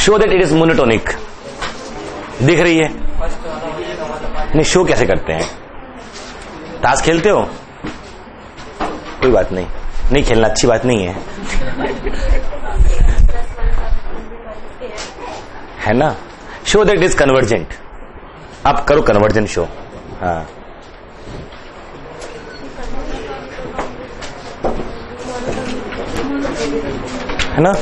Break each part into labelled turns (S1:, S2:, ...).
S1: Show that it is monotonic. दिख रही है? नहीं, शो कैसे करते हैं? ताश खेलते हो? कोई बात नहीं, नहीं खेलना अच्छी बात नहीं है ना? Show that is convergent. आप करो कन्वर्जेंट शो। हाँ, है ना?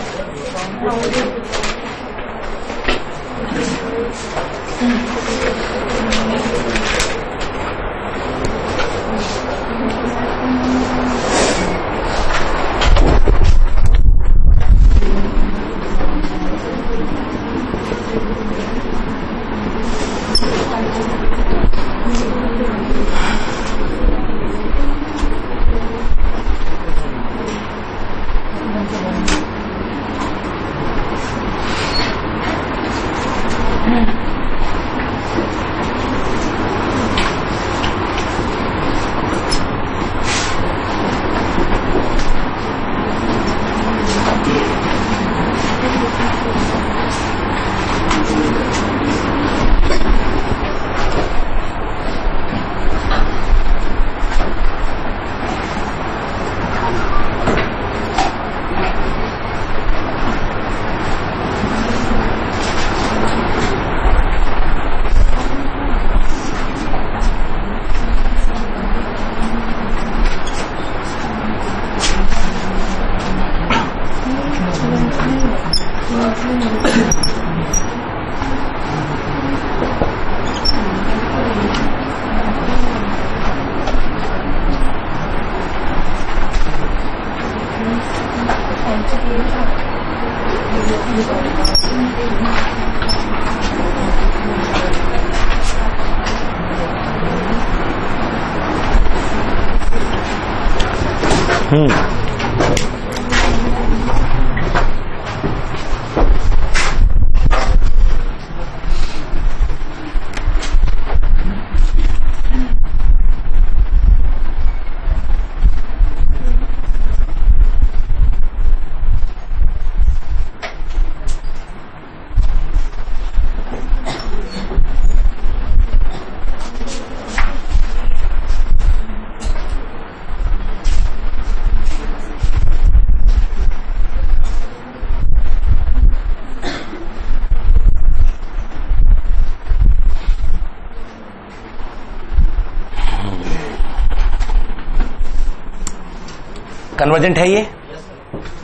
S1: कन्वर्जेंट है ये?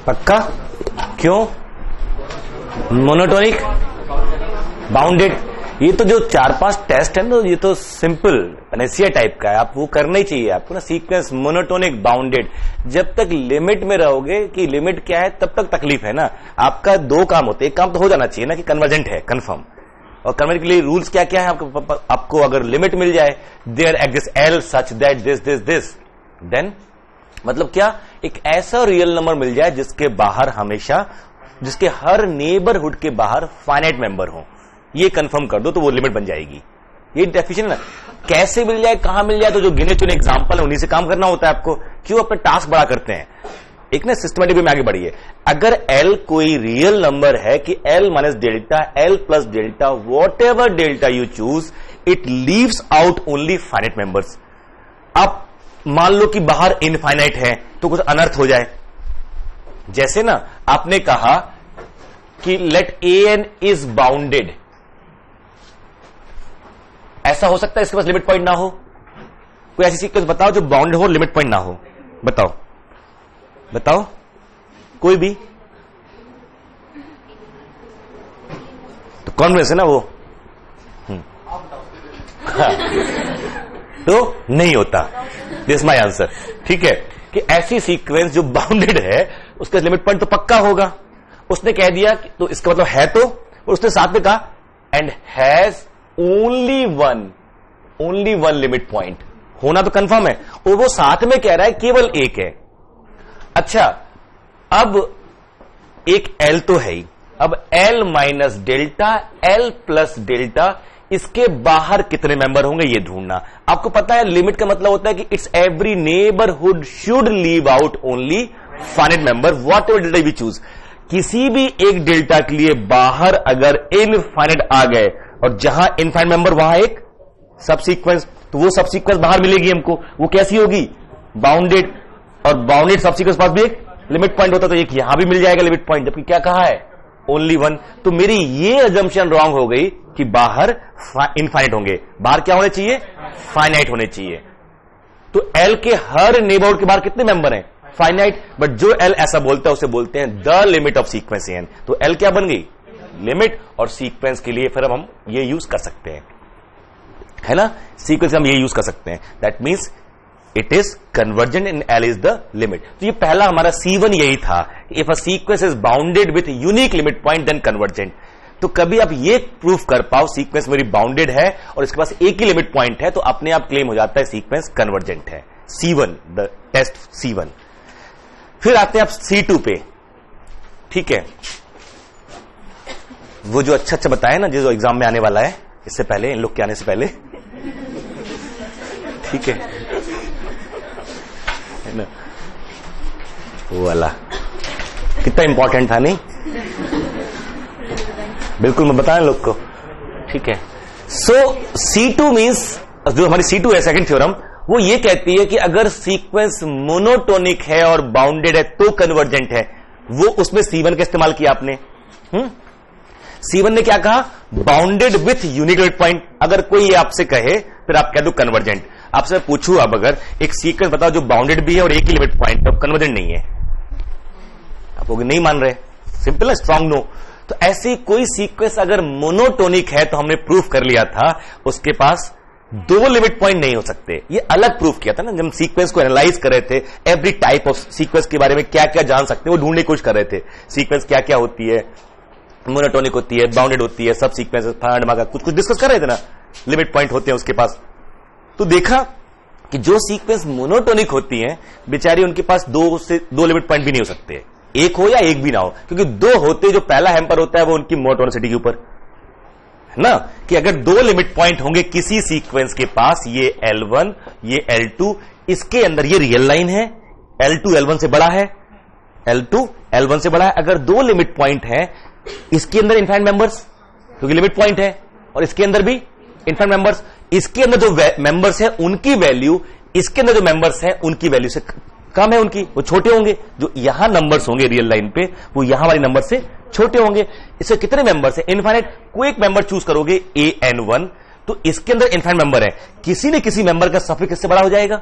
S1: पक्का? क्यों? Monotonic, bounded. ये तो जो 4-5 टेस्ट है ना, ये तो सिंपल एनएससीआई टाइप का है, आप वो करना ही चाहिए आपको ना। Sequence, monotonic, bounded. जब तक लिमिट में रहोगे कि लिमिट क्या है, तब तक तकलीफ है ना। आपका 2 काम होते हैं, एक काम तो हो जाना चाहिए ना कि कन्वर्जेंट है, कंफर्म। और कन्वर्जेंट के लिए रूल्स क्या क्या है आपको अगर लिमिट मिल जाए, there exist L such that this this this, then मतलब क्या, एक ऐसा रियल नंबर मिल जाए जिसके बाहर हमेशा, जिसके हर नेबरहुड के बाहर फाइनाइट मेंबर हो। ये कंफर्म कर दो तो वो लिमिट बन जाएगी। ये डेफिनेशन है ना। कैसे मिल जाए, कहां मिल जाए, तो जो गिने चुने एग्जांपल है उन्हीं से काम करना होता है आपको। क्यों अपने टास्क बड़ा करते हैं? एक ना सिस्टमेटिक वे में आगे बढ़िए। अगर एल कोई रियल नंबर है कि L minus delta, L plus delta, what ever delta U choose, it leaves out only finite members. आप मान लो कि बाहर इनफाइनाइट है तो कुछ अनर्थ हो जाए। जैसे ना आपने कहा कि let a n is bounded, ऐसा हो सकता है इसके पास लिमिट पॉइंट ना हो? कोई ऐसी सीक्वेंस बताओ जो बाउंडेड हो, लिमिट पॉइंट ना हो। बताओ बताओ, कोई भी। तो कॉन्वेंस है ना वो। तो नहीं होता। This my answer. ठीक है कि ऐसी सीक्वेंस जो बाउंडेड है उसका लिमिट पॉइंट तो पक्का होगा। उसने कह दिया तो इसका मतलब है तो, और उसने साथ में कहा and has only one limit point, होना तो कंफर्म है। और वो साथ में कह रहा है केवल एक है। अच्छा, अब एक एल तो है ही, अब L minus delta, L plus delta, इसके बाहर कितने मेंबर होंगे ये ढूंढना। आपको पता है लिमिट का मतलब होता है कि it's every neighbourhood should leave out only finite member what ever delta we choose. किसी भी एक डेल्टा के लिए बाहर अगर इनफाइनाइट आ गए और जहां इनफाइनाइट मेंबर वहां एक सब सीक्वेंस, तो वो सब सीक्वेंस बाहर मिलेगी हमको। वो कैसी होगी? बाउंडेड। और बाउंडेड सब सीक्वेंस पास भी एक लिमिट पॉइंट होता, तो एक यहां भी मिल जाएगा लिमिट पॉइंट, जबकि क्या कहा है? Only one. तो मेरी ये अजम्पशन रॉन्ग हो गई कि बाहर इनफाइनाइट होंगे। बाहर क्या होने चाहिए? फाइनाइट होने चाहिए। तो एल के हर नेबरहुड के बाहर कितने मेंबर हैं? फाइनाइट। बट जो एल ऐसा बोलता है उसे बोलते हैं the limit of sequence n. तो एल क्या बन गई? लिमिट। और सीक्वेंस के लिए फिर हम ये यूज कर सकते हैं, है ना? सीक्वेंस हम ये यूज कर सकते हैं। That means it is convergent in L is the limit. तो ये पहला हमारा C1 यही था, if a sequence is bounded with unique limit point then convergent. तो कभी आप ये प्रूफ कर पाओ सीक्वेंस मेरी बाउंडेड है और इसके पास एक ही लिमिट पॉइंट है, तो अपने आप क्लेम हो जाता है सीक्वेंस कन्वर्जेंट है। C1, the test C1। फिर आते हैं आप C2 पे। ठीक है, वो जो अच्छा बताया ना, जो एग्जाम में आने वाला है इससे पहले, इन लोग के आने से पहले, ठीक है ना, वो वाला कितना इंपॉर्टेंट था नहीं? बिल्कुल मैं बताया लोग को। ठीक है, सो C2 मींस, जो हमारी C2 है सेकंड थ्योरम, वो ये कहती है कि अगर सीक्वेंस मोनोटोनिक है और बाउंडेड है तो कन्वर्जेंट है। वो उसमें C1 का इस्तेमाल किया आपने। C1 ने क्या कहा? Bounded with unique limit point. अगर कोई ये आपसे कहे फिर आप कह दो कन्वर्जेंट। आपसे पूछू अब अगर एक सीक्वेंस बताओ जो बाउंडेड भी है और एक ही लिमिट पॉइंट है, कन्वर्जेंट नहीं है, आप लोग नहीं मान रहे। सिंपल है, स्ट्रॉन्ग नो। तो ऐसी कोई सीक्वेंस अगर मोनोटोनिक है तो हमने प्रूफ कर लिया था उसके पास दो लिमिट पॉइंट नहीं हो सकते। ये अलग प्रूफ किया था ना, जब हम सीक्वेंस को एनालाइज कर रहे थे, एवरी टाइप ऑफ सीक्वेंस के बारे में क्या क्या जान सकते हैं वो ढूंढने की कोशिश कर रहे थे। सीक्वेंस क्या क्या होती है, मोनोटोनिक होती है, बाउंडेड होती है, सब सीक्वेंस कुछ कुछ डिस्कस कर रहे थे ना, लिमिट पॉइंट होते हैं उसके पास। तो देखा कि जो सीक्वेंस मोनोटोनिक होती हैं बेचारी, उनके पास दो लिमिट पॉइंट भी नहीं हो सकते, एक हो या एक भी ना हो, क्योंकि दो होते, जो पहला हैम्पर होता है वो उनकी मोनोटोनिसिटी के ऊपर है ना, कि अगर दो लिमिट पॉइंट होंगे किसी सीक्वेंस के पास, ये L1 ये L2, इसके अंदर ये रियल लाइन है, L2 L1 से बड़ा है, L2 L1 से बड़ा है। अगर दो लिमिट पॉइंट है, इसके अंदर इनफाइनाइट मेंबर्स क्योंकि लिमिट पॉइंट है, और इसके अंदर भी इनफाइनाइट मेंबर्स, इसके अंदर जो मेंबर्स है उनकी वैल्यू इसके अंदर जो मेंबर्स है उनकी वैल्यू से कम है, उनकी वो छोटे होंगे। जो यहां नंबर्स होंगे रियल लाइन पे वो यहां वाली नंबर से छोटे होंगे। इससे कितने मेंबर्स है? इनफाइनाइट। कोई एक मेंबर चूज करोगे AN1, तो इसके अंदर इनफाइनाइट मेंबर है, किसी न किसी मेंबर का सफिक्स इससे बड़ा हो जाएगा।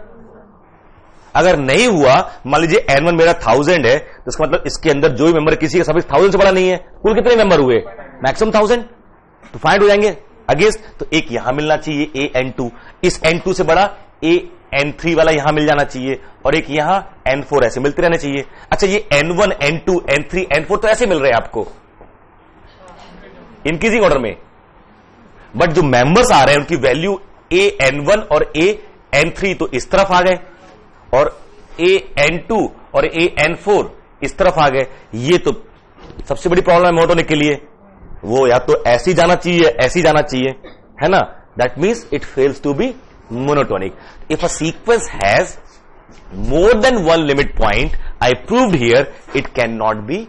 S1: अगर नहीं हुआ, मान लीजिए N1 मेरा 1000 है, तो इसका मतलब इसके अंदर जो भी मेंबर किसी का सफिक्स 1000 से बड़ा नहीं है। कुल कितने मेंबर हुए? मैक्सिमम 1000। तो फाइंड हो जाएंगे अगेंस्ट, तो एक यहां मिलना चाहिए AN2, इस N2 से बड़ा AN3 वाला यहां मिल जाना चाहिए, और एक यहां N4, ऐसे मिलते रहने चाहिए। अच्छा, ये N1 N2 N3 N4 तो ऐसे मिल रहे हैं आपको इंक्रीजिंग ऑर्डर में, बट जो मेंबर्स आ रहे हैं उनकी वैल्यू AN1 और AN3 तो इस तरफ आ गए, और AN2 और AN4 इस तरफ आ गए। ये तो सबसे बड़ी प्रॉब्लम है मोनोटोनिक के लिए, वो या तो ऐसी जाना चाहिए ऐसी जाना चाहिए, है ना। That means it fails to be monotonic. If a sequence has more than one limit point, I proved here, it cannot be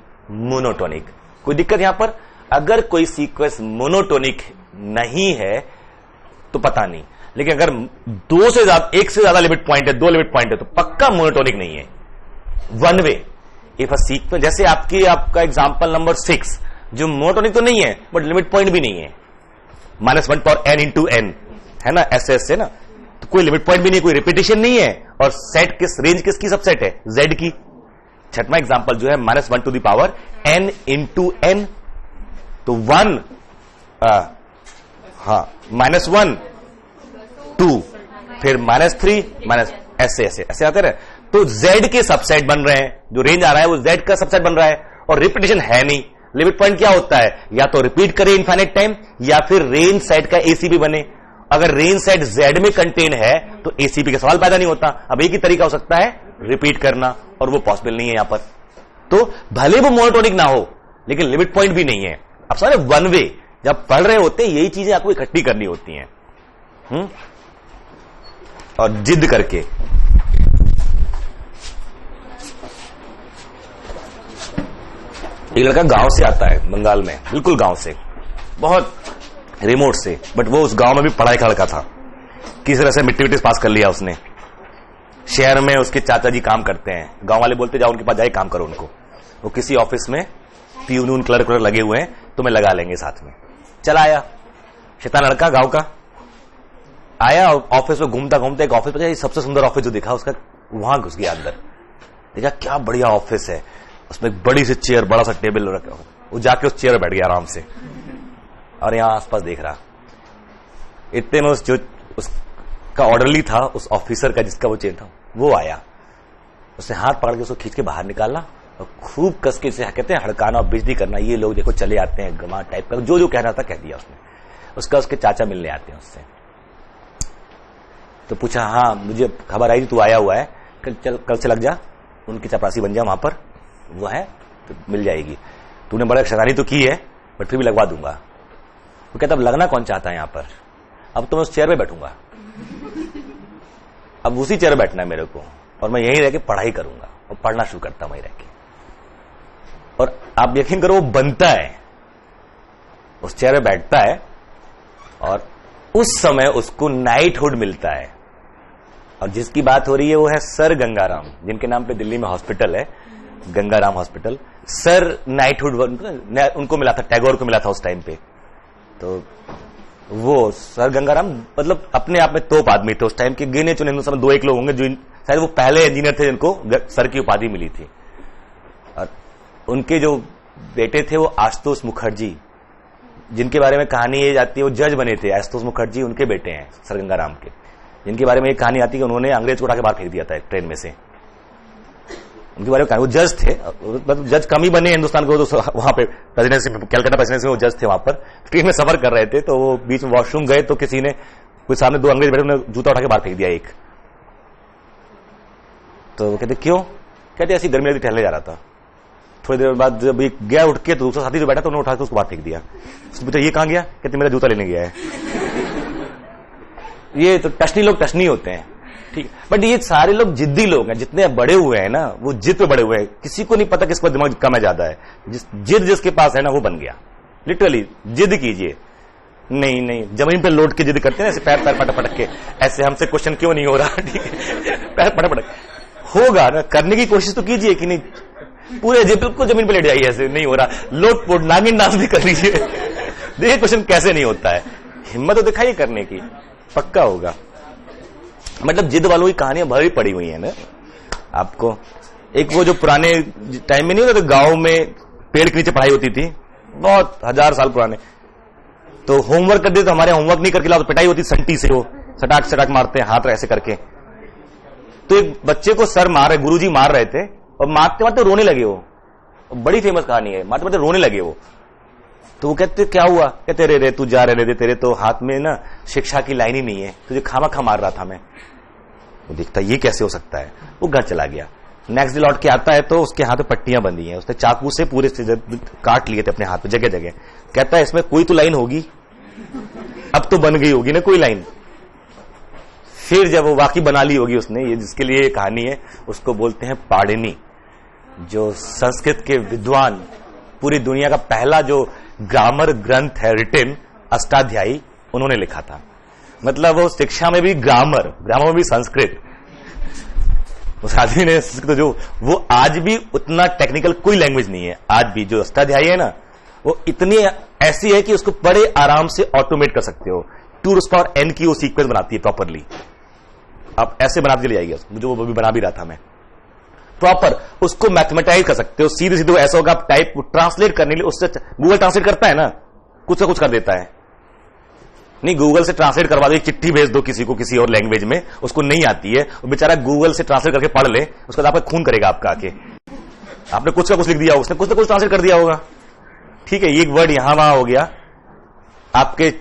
S1: monotonic. कोई दिक्कत यहां पर? अगर कोई सीक्वेंस मोनोटोनिक नहीं है तो पता नहीं, लेकिन अगर एक से ज्यादा लिमिट पॉइंट है, दो लिमिट पॉइंट है, तो पक्का मोनोटोनिक नहीं है। One way if a sequence, जैसे आपका एग्जांपल नंबर 6 जो मोनोटोनिक तो नहीं है बट लिमिट पॉइंट भी नहीं है, -1 power n into n है ना, ऐसे है ना, तो कोई लिमिट पॉइंट भी नहीं, कोई रिपीटेशन नहीं है, और सेट रेंज किसकी सबसेट है? Z की। छठवां एग्जांपल जो है -1 to the power n into n, तो 1 -1 2 फिर -3 ऐसे आते रहे, तो Z के सबसेट बन रहे हैं, जो रेंज आ रहा है वो Z का सबसेट बन रहा है, और रिपीटेशन है नहीं। लिमिट पॉइंट क्या होता है? या तो रिपीट करे इनफाइनाइट टाइम, या फिर रेंज सेट का ACP बने। अगर रेंज सेट Z में कंटेन है तो ACP का सवाल पैदा नहीं होता। अब एक ही तरीका हो सकता है रिपीट करना, और वो पॉसिबल नहीं है यहां पर। तो भले वो मोनोटोनिक ना हो लेकिन लिमिट पॉइंट भी नहीं है। अब सारे वन वे जब पढ़ रहे होते हैं यही चीजें आपको इकट्ठी करनी होती हैं, और जिद करके। एक लड़का गांव से आता है, बंगाल में, बिल्कुल गांव से, बहुत रिमोट से, बट वो उस गांव में भी पढ़ाई का लड़का था। किसी तरह से मिट्टी पास कर लिया उसने। शहर में उसके चाचा जी काम करते हैं, गांव वाले बोलते जाओ उनके पास जाए काम करो उनको। वो किसी ऑफिस में प्यून क्लर्क लगे हुए हैं, तुम्हें लगा लेंगे साथ में। चला आया शैतान लड़का गांव का, आया ऑफिस में घूमता घूमता एक ऑफिस पर, सबसे सुंदर ऑफिस जो दिखा उसका, वहां घुस गया अंदर। देखा क्या बढ़िया ऑफिस है, उसमें एक बड़ी सी चेयर, बड़ा सा टेबल रखा। वो जाके उस चेयर बैठ गया आराम से और यहां आसपास देख रहा। इतने में जो उसका ऑर्डरली था, उस ऑफिसर का जिसका वो चेयर था, वो आया। उसने हाथ पकड़ के उसको खींच के बाहर निकाला और खूब कस के, कहते हैं हड़काना और बेइज्जती करना, ये लोग देखो चले आते हैं गमा टाइप का, जो जो कहना था कह दिया उसने। उसके चाचा मिलने आते हैं उससे, तो पूछा हाँ मुझे खबर आई तू आया हुआ है, कल से लग जा, उनकी चपरासी बन जा, वहां पर वो है तो मिल जाएगी। तूने बड़ा शरानी तो की है बट फिर भी लगवा दूंगा। वो कहता अब लगना कौन चाहता है यहां पर, अब तो मैं उस चेयर पे बैठूंगा, अब उसी चेयर पे बैठना है मेरे को, और मैं यहीं रह के पढ़ाई करूंगा और पढ़ना शुरू करता हूं वहीं रह के। और आप यकीन करो वो बनता है, उस चेयर पे बैठता है और उस समय उसको नाइटहुड मिलता है। और जिसकी बात हो रही है वो है सर गंगाराम, जिनके नाम पे दिल्ली में हॉस्पिटल है, गंगाराम हॉस्पिटल। सर नाइटहुड उनको मिला था, टैगोर को मिला था उस टाइम पे। तो वो सर गंगाराम मतलब अपने आप में तोप आदमी थे उस टाइम के, गिने चुने हिंदुस्तान में 2-1 लोग होंगे जो शायद वो पहले इंजीनियर थे जिनको सर की उपाधि मिली थी। और उनके जो बेटे थे वो आशुतोष मुखर्जी, जिनके बारे में कहानी ये जाती है वो जज बने थे। आशुतोष मुखर्जी उनके बेटे हैं सर गंगाराम के, जिनके बारे में एक कहानी आती है कि उन्होंने अंग्रेज को उठा के बाहर फेंक दिया था ट्रेन में से। उनके बारे में वो जज थे, मतलब जज कम ही बने हिंदुस्तान को, तो वहां पे प्रेसिडेंसी, कलकत्ता प्रेसिडेंसी में वो जज थे। वहां पर ट्रेन में सफर कर रहे थे तो वो बीच में वॉशरूम गए तो किसी ने, कुछ सामने 2 अंग्रेज बैठे, उन्होंने जूता उठा के बाहर फेंक दिया एक। तो वो कहते क्यों? कहते ऐसी गर्मी लगी टहलने जा रहा था। थोड़ी देर बाद जब गया उठ के तो दूसरा साथी जो बैठा था उन्होंने उठा के उसको बाहर फेंक दिया। उसने पूछा ये कहां गया? कहते मेरा जूता लेने गया है। ये तो टशनी लोग टशनी होते हैं, ठीक। बट ये सारे लोग जिद्दी लोग हैं, जितने बड़े हुए हैं ना वो जिद पे बड़े हुए हैं। किसी को नहीं पता किसका दिमाग कम है ज्यादा है, जिद जिसके पास है ना वो बन गया। लिटरली जिद कीजिए, नहीं नहीं जमीन पे लौट के जिद करते हैं ऐसे पैर पटक पटक के, ऐसे हमसे क्वेश्चन क्यों नहीं हो रहा, ठीक है, पैर पटक पटक होगा ना, करने की कोशिश तो कीजिए कि नहीं, पूरे बिल्कुल जमीन पे लेट जाइए, ऐसे नहीं हो रहा, लोट पोट नागिन डांस भी कर लीजिए, देखिए क्वेश्चन कैसे नहीं होता है। हिम्मत तो दिखाइए करने की, पक्का होगा। मतलब जिद वालों की कहानियां भरी पड़ी हुई है ना आपको। एक वो जो पुराने टाइम में नहीं होता, तो गांव में पेड़ के नीचे पढ़ाई होती थी, बहुत 1000 साल पुराने। तो होमवर्क कर दे तो हमारे होमवर्क नहीं करके लाओ तो पिटाई होती संटी से, वो सटाक सटाक मारते हैं हाथ ऐसे करके। तो एक बच्चे को सर मार रहे, गुरुजी मार रहे थे और मारते मारते रोने लगे वो, बड़ी फेमस कहानी है, मारते मारते रोने लगे वो। तो वो कहते क्या हुआ? कहते रे तू जा रहे तेरे तो हाथ में ना शिक्षा की लाइन ही नहीं है, तुझे खामा खा मार रहा था मैं। वो देखता ये कैसे हो सकता है, वो घर चला गया। नेक्स्ट डे लौट के आता है तो उसके हाथ में पट्टियां बंधी हैं, उसने चाकू से पूरे काट लिए थे अपने हाथ पे जगह जगह। कहता है इसमें कोई तो लाइन होगी, अब तो बन गई होगी ना कोई लाइन। फिर जब वो वाकई बना ली होगी उसने, ये जिसके लिए ये कहानी है उसको बोलते हैं पाणिनि, जो संस्कृत के विद्वान, पूरी दुनिया का पहला जो ग्रामर ग्रंथ है रिटन, अष्टाध्यायी, उन्होंने लिखा था। मतलब वो शिक्षा में भी ग्रामर में भी संस्कृत, उस आदमी ने संस्कृत जो, वो आज भी उतना टेक्निकल कोई लैंग्वेज नहीं है। आज भी जो अष्टाध्यायी है ना वो इतनी ऐसी है कि उसको बड़े आराम से ऑटोमेट कर सकते हो। 2⁻n की वो सीक्वेंस बनाती है प्रॉपरली, आप ऐसे बनाते चली जाएगी, जो वो भी बना भी रहा था मैं प्रॉपर, उसको मैथमेटाइज कर सकते हो सीधे सीधे। ऐसा होगा आप टाइप ट्रांसलेट करने के लिए, उससे गूगल ट्रांसलेट करता है ना, कुछ ना कुछ कर देता है। नहीं गूगल से ट्रांसलेट करवा दो, एक चिट्ठी भेज दो किसी को किसी और लैंग्वेज में, उसको नहीं आती है, वो बेचारा गूगल से ट्रांसलेट करके पढ़ ले, उसके बाद आपका खून करेगा आपका आके। आपने कुछ का कुछ लिख दिया होगा, उसने कुछ ना कुछ ट्रांसलेट कर दिया होगा, ठीक है। एक वर्ड यहां वहां हो गया, आपके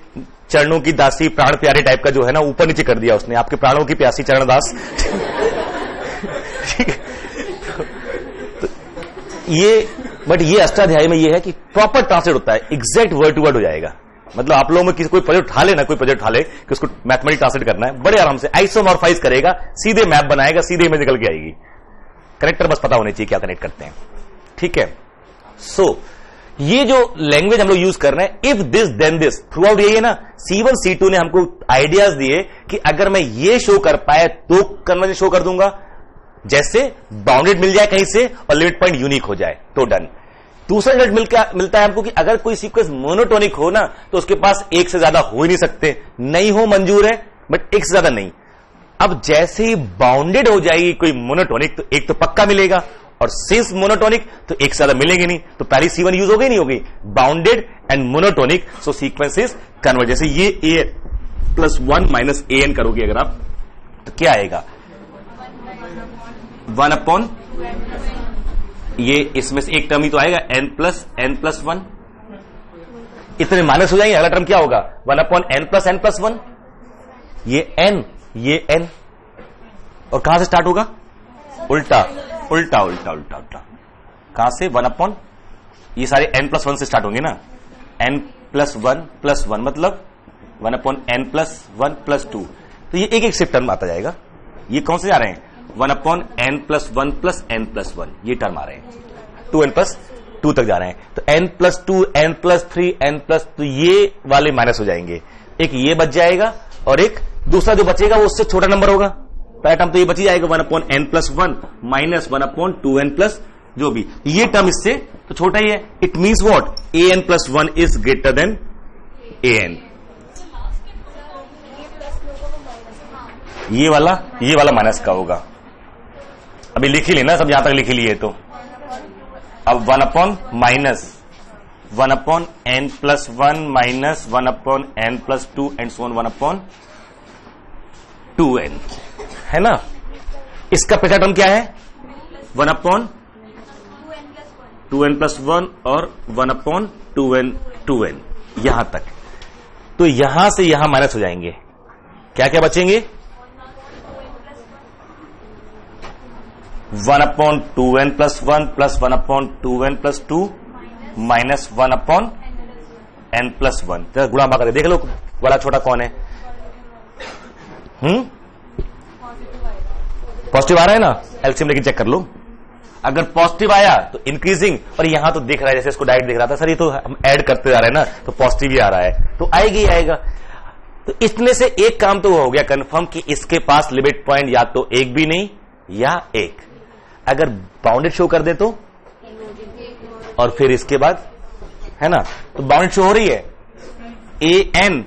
S1: चरणों की दासी प्राण प्यारे टाइप का जो है ना, ऊपर नीचे कर दिया उसने, आपके प्राणों की प्यासी चरणदास, ठीक है। ये बट ये अष्टाध्यायी में ये है कि प्रॉपर ट्रांसलेट होता है, एग्जैक्ट वर्ड टू वर्ड हो जाएगा। मतलब आप लोगों में किसी कोई प्रोजेक्ट उठा लेना, कोई प्रोजेक्ट उठा ले कि उसको मैथमेटिक्स ट्रांसलेट करना है, बड़े आराम से आइसोमॉर्फाइज करेगा, सीधे मैप बनाएगा, सीधे इमेज निकल के आएगी। कनेक्टर बस पता होने चाहिए क्या कनेक्ट करते हैं, ठीक है। सो ये जो लैंग्वेज हम लोग यूज कर रहे हैं, if this then this, throughout यही है ना। C1 C2 ने हमको आइडियाज दिए कि अगर मैं ये शो कर पाया तो कन्वर्जन शो कर दूंगा, जैसे बाउंडेड मिल जाए कहीं से और लिमिट पॉइंट यूनिक हो जाए तो डन। दूसरा रिजल्ट मिलता है हमको कि अगर कोई सीक्वेंस मोनोटोनिक हो ना तो उसके पास एक से ज्यादा हो ही नहीं सकते, नहीं हो मंजूर है बट एक से ज्यादा नहीं। अब जैसे ही बाउंडेड हो जाएगी कोई मोनोटोनिक तो एक तो पक्का मिलेगा, और सिंस मोनोटोनिक तो एक से ज्यादा मिलेंगे नहीं, तो पहली C1 यूज हो गई नहीं हो गई, bounded and monotonic, so sequence is converge. जैसे ये a प्लस 1 माइनस an करोगे अगर आप तो क्या आएगा, 1 अपॉन ये, इसमें से एक टर्म ही तो आएगा n प्लस 1, इतने माइनस हो जाएंगे, अगला टर्म क्या होगा 1 अपॉन n प्लस 1, ये n, और कहां से स्टार्ट होगा, उल्टा उल्टा उल्टा उल्टा उल्टा, कहां से 1 अपॉन, ये सारे n प्लस 1 से स्टार्ट होंगे ना, n प्लस 1 मतलब 1 अपॉन n प्लस 1 प्लस 2, तो ये एक एक शिफ्ट टर्म आता जाएगा। ये कौन से जा रहे हैं, 1 upon n plus 1 plus n plus 1, ये टर्म आ रहे हैं, 2n प्लस 2 तक जा रहे हैं, तो n plus 2 n plus 3 n plus, तो ये वाले माइनस हो जाएंगे, एक ये बच जाएगा और एक दूसरा जो बचेगा वो उससे छोटा नंबर होगा, पहला टर्म तो ये बच ही जाएगा 1 upon n plus 1 minus 1 upon 2n plus जो भी, ये टर्म इससे तो छोटा ही है। It means what, an plus 1 is greater then an, ये वाला माइनस का होगा। अभी लिख ही लेना सब, यहां तक लिख ही लिए तो अब 1 upon minus 1 upon n plus 1 minus 1 upon n plus 2 and so on 1 upon 2n, है ना। इसका पहला टर्म क्या है, 1 अपॉन 2n प्लस 1 और 1 अपॉन 2n यहां तक, तो यहां से यहां माइनस हो जाएंगे, क्या क्या बचेंगे, 1 upon 2n plus 1 plus 1 upon 2n plus 2 minus 1 upon n plus 1, गुणा भाग देख लो बड़ा छोटा कौन है, पॉजिटिव आ रहा है ना, एलसीएम लेके चेक कर लो, अगर पॉजिटिव आया तो इंक्रीजिंग, और यहां तो दिख रहा है जैसे इसको डायरेक्ट दिख रहा था सर, ये तो हम ऐड करते जा रहे हैं ना तो पॉजिटिव ही आ रहा है, तो आएगी आएगा। तो इसमें से एक काम तो हो गया कंफर्म कि इसके पास लिमिट पॉइंट या तो एक भी नहीं या एक, अगर बाउंडेड शो कर दे तो, और फिर इसके बाद है ना, तो बाउंडेड शो हो रही है an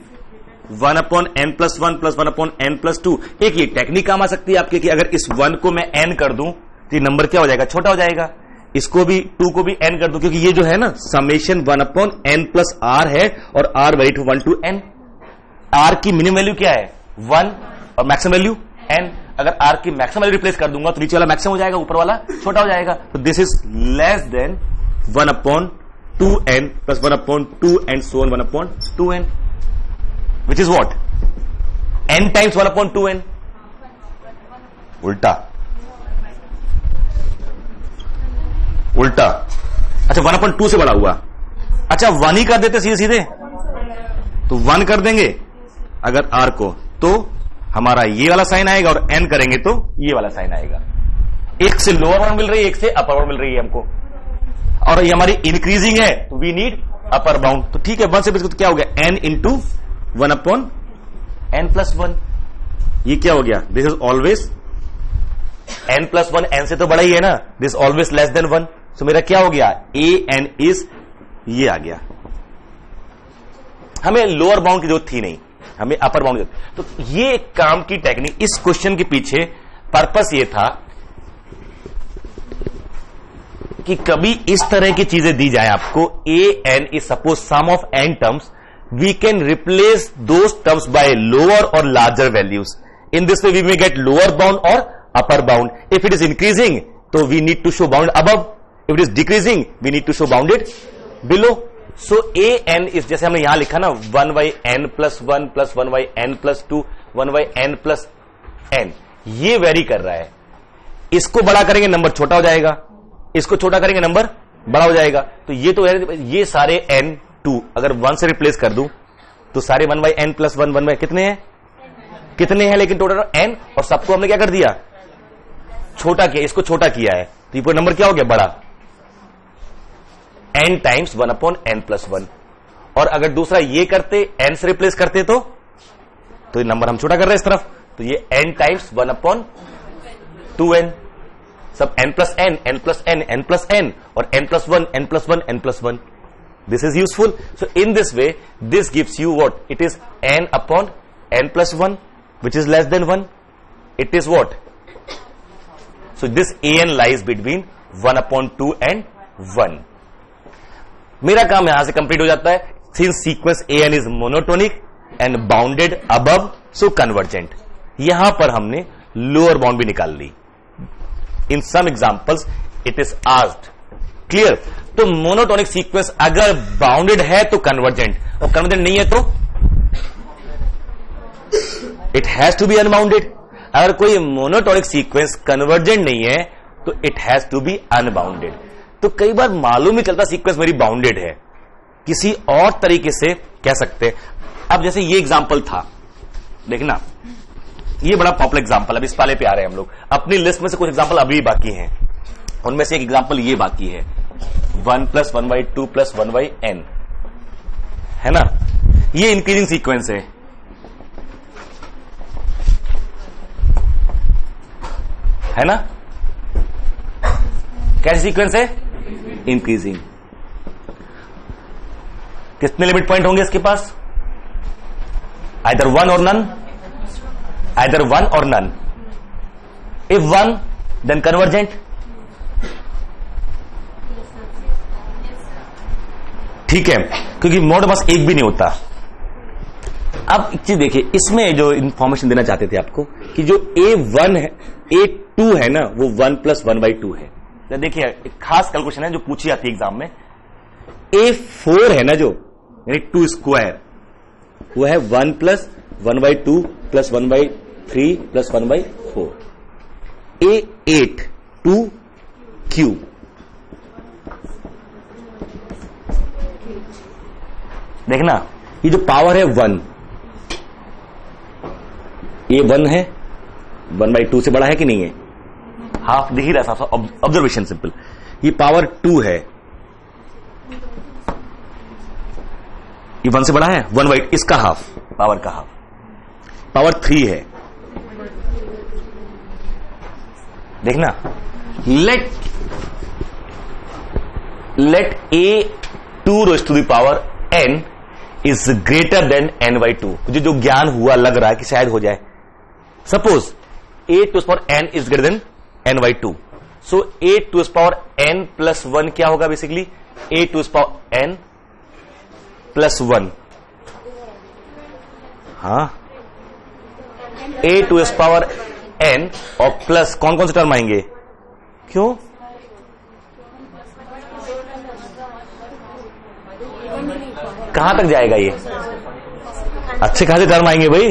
S1: 1 upon n plus 1 plus 1 upon n plus 2, एक ये टेक्निक काम आ सकती है आपके कि अगर इस 1 को मैं n कर दूं तो ये नंबर क्या हो जाएगा, छोटा हो जाएगा, इसको भी 2 को भी n कर दूं, क्योंकि ये जो है ना summation 1 upon n plus r है और r value to 1 to n, r की मिनिमम वैल्यू क्या है 1 और मैक्सिमम वैल्यू n, अगर r की मैक्सिमम वैल्यू रिप्लेस कर दूंगा तो नीचे वाला मैक्सिमम हो जाएगा, ऊपर वाला छोटा हो जाएगा, तो this is less then 1 upon 2n plus 1 upon 2 and so on 1 upon 2n, which is what, n times 1 upon 2n, उल्टा अच्छा 1 upon 2 से बड़ा हुआ, अच्छा 1 ही कर देते सीधे सीधे, तो 1 कर देंगे अगर r को तो हमारा ये वाला साइन आएगा, और n करेंगे तो ये वाला साइन आएगा, एक से लोअर बाउंड मिल रही है, एक से अपर बाउंड मिल रही है हमको, और ये हमारी इंक्रीजिंग है तो वी नीड अपर बाउंड, तो ठीक है 1 से तो क्या हो गया n into 1 upon n plus 1, ये क्या हो गया, this is always n plus 1 n से तो बड़ा ही है ना, दिस ऑलवेज लेस देन 1, सो मेरा क्या हो गया an इज, ये आ गया, हमें लोअर बाउंड की जरूरत थी नहीं, हमें अपर बाउंड, तो ये काम की टेक्निक, इस क्वेश्चन के पीछे पर्पस ये था कि कभी इस तरह की चीजें दी जाए आपको, an is suppose sum of n terms, we can replace those terms by lower or larger values. In this way we may get lower bound or upper bound. If it is increasing, so we need to show bound above. If it is decreasing, we need to show bounded below. So an is, जैसे हमने यहां लिखा ना 1 by n plus 1 plus 1 by n plus 2 1 by n plus n, ये very कर रहा है, इसको बड़ा करेंगे नंबर छोटा हो जाएगा, इसको छोटा करेंगे नंबर बड़ा हो जाएगा, तो ये तो ये सारे n2 अगर 1 से रिप्लेस कर दूं तो सारे 1 by n plus 1 1 by कितने हैं लेकिन टोटल n, और सबको हमने क्या कर दिया, छोटा किया, इसको छोटा किया है, तो ये पूरा नंबर क्या हो गया, बड़ा, n टाइम्स 1/n+1। और अगर दूसरा ये करते, n से रिप्लेस करते तो ये नंबर हम छोटा कर रहे हैं इस तरफ, तो ये n टाइम्स 1/2n, सब n+n, n+n, n+n और n+1, n+1, n+1. This is useful. So in this way, this gives you what? It is n/n+1, which is less than 1. It is what? So this an lies between 1/2 and 1. मेरा काम यहां से complete हो जाता है. Since sequence an is monotonic and bounded above, so convergent. यहां पर हमने लोअर बाउंड भी निकाल ली. In some examples, it is asked. Clear? तो मोनोटोनिक सीक्वेंस अगर बाउंडेड है तो कन्वर्जेंट, और कन्वर्जेंट नहीं है तो it has to be unbounded. अगर कोई मोनोटोनिक सीक्वेंस कन्वर्जेंट नहीं है तो it has to be unbounded. तो कई बार मालूम ही चलता सीक्वेंस मेरी बाउंडेड है, किसी और तरीके से कह सकते. अब जैसे ये एग्जांपल था, देखना ये बड़ा पॉपुलर एग्जांपल, अब इस वाले पे आ रहे हैं हम लोग. अपनी लिस्ट में से कुछ एग्जांपल अभी भी बाकी हैं, उनमें से एक एग्जांपल ये बाकी है 1 + 1/2 + 1/n, है ना. ये इंक्रीजिंग सीक्वेंस है ना. कैसी सीक्वेंस है? इंक्रीजिंग. कितने लिमिट पॉइंट होंगे इसके पास? आइदर 1 और नन, आइदर 1 और नन. If 1 then convergent. ठीक है, क्योंकि मोड बस एक भी नहीं होता. अब एक चीज देखिए, इसमें जो इंफॉर्मेशन देना चाहते थे आपको कि जो A1 है, A2 है ना, वो 1 + 1/2 है. देखिए एक खास कैलकुलेशन है जो पूछी जाती है एग्जाम में. A4 है ना, जो यानी 2 स्क्वायर, वो है 1 + 1/2 + 1/3 + 1/4. A8 2 cube. देखना ये जो पावर है 1, ये 1 है, 1/2 से बड़ा है कि नहीं है? हाफ दिख ही रहा था, ऑब्जर्वेशन सिंपल. ये पावर 2 है, ये 1 से बड़ा है, 1/, इसका हाफ, पावर का हाफ. पावर 3 है. देखना, late A2 raised to the power n is greater than n/2. मुझे जो ज्ञान हुआ लग रहा है कि शायद हो जाए. Suppose A2 to the power n is greater than n/2. So A2 to the power n + 1 क्या होगा? Basically A2 to the power n + 1. हाँ, A2 to the power n और प्लस कौन कौन से टर्म आएंगे? क्यों? कहां तक जाएगा ये? अच्छे खासे टर्म आएंगे भाई.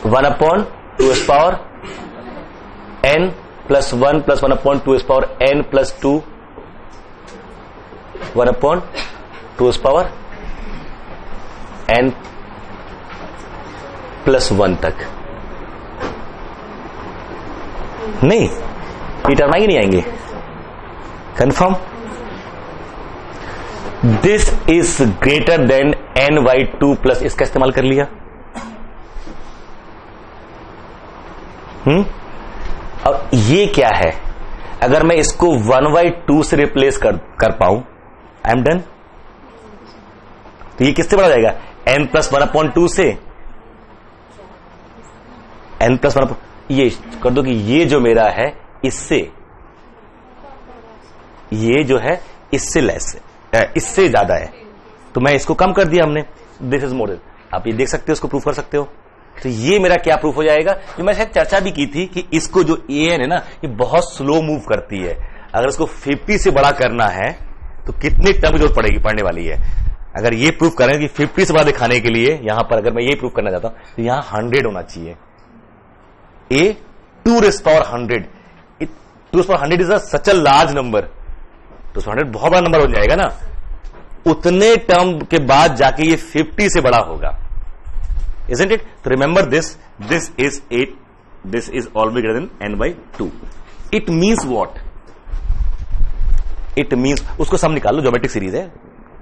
S1: 1/2 to the power n + 1 + 1/2 to the power n + 2, 1/2 to the power n + 1 तक. नहीं, ये टर्म आएंगे नहीं आएंगे? Confirm. This is greater then n/2 plus, इसका इस्तेमाल कर लिया. अब ये क्या है? अगर मैं इसको 1/2 से रिप्लेस कर पाऊं, आई एम डन. तो ये किससे बड़ा जाएगा? n + 1/2 से. n + 1, ये कर दो कि ये जो मेरा है इससे, ये जो है इससे लेस है, इससे ज्यादा है, तो मैं इसको कम कर दिया हमने. This is more. आप ये देख सकते हो, इसको प्रूफ कर सकते हो. तो ये मेरा क्या प्रूफ हो जाएगा? जो मैं शायद चर्चा भी की थी कि इसको जो an है ना, ये बहुत स्लो मूव करती है. अगर इसको 50 से बड़ा करना है तो कितने टर्म की जरूरत पड़ेगी, पड़ने वाली है. अगर ये प्रूफ करें कि 50 से बड़ा दिखाने के लिए, यहां पर अगर मैं ये प्रूफ करना चाहता हूं तो यहां 100 होना चाहिए. A2 to the power 100. 2 to the power 100 is such a large number. 2 to the power 100 बहुत बड़ा नंबर हो जाएगा ना. उतने टर्म के बाद जाके ये 50 से बड़ा होगा. Isn't it? So remember this is 8. This is always greater than n/2. It means what, it means उसको सम निकाल लो, ज्योमेट्रिक सीरीज है,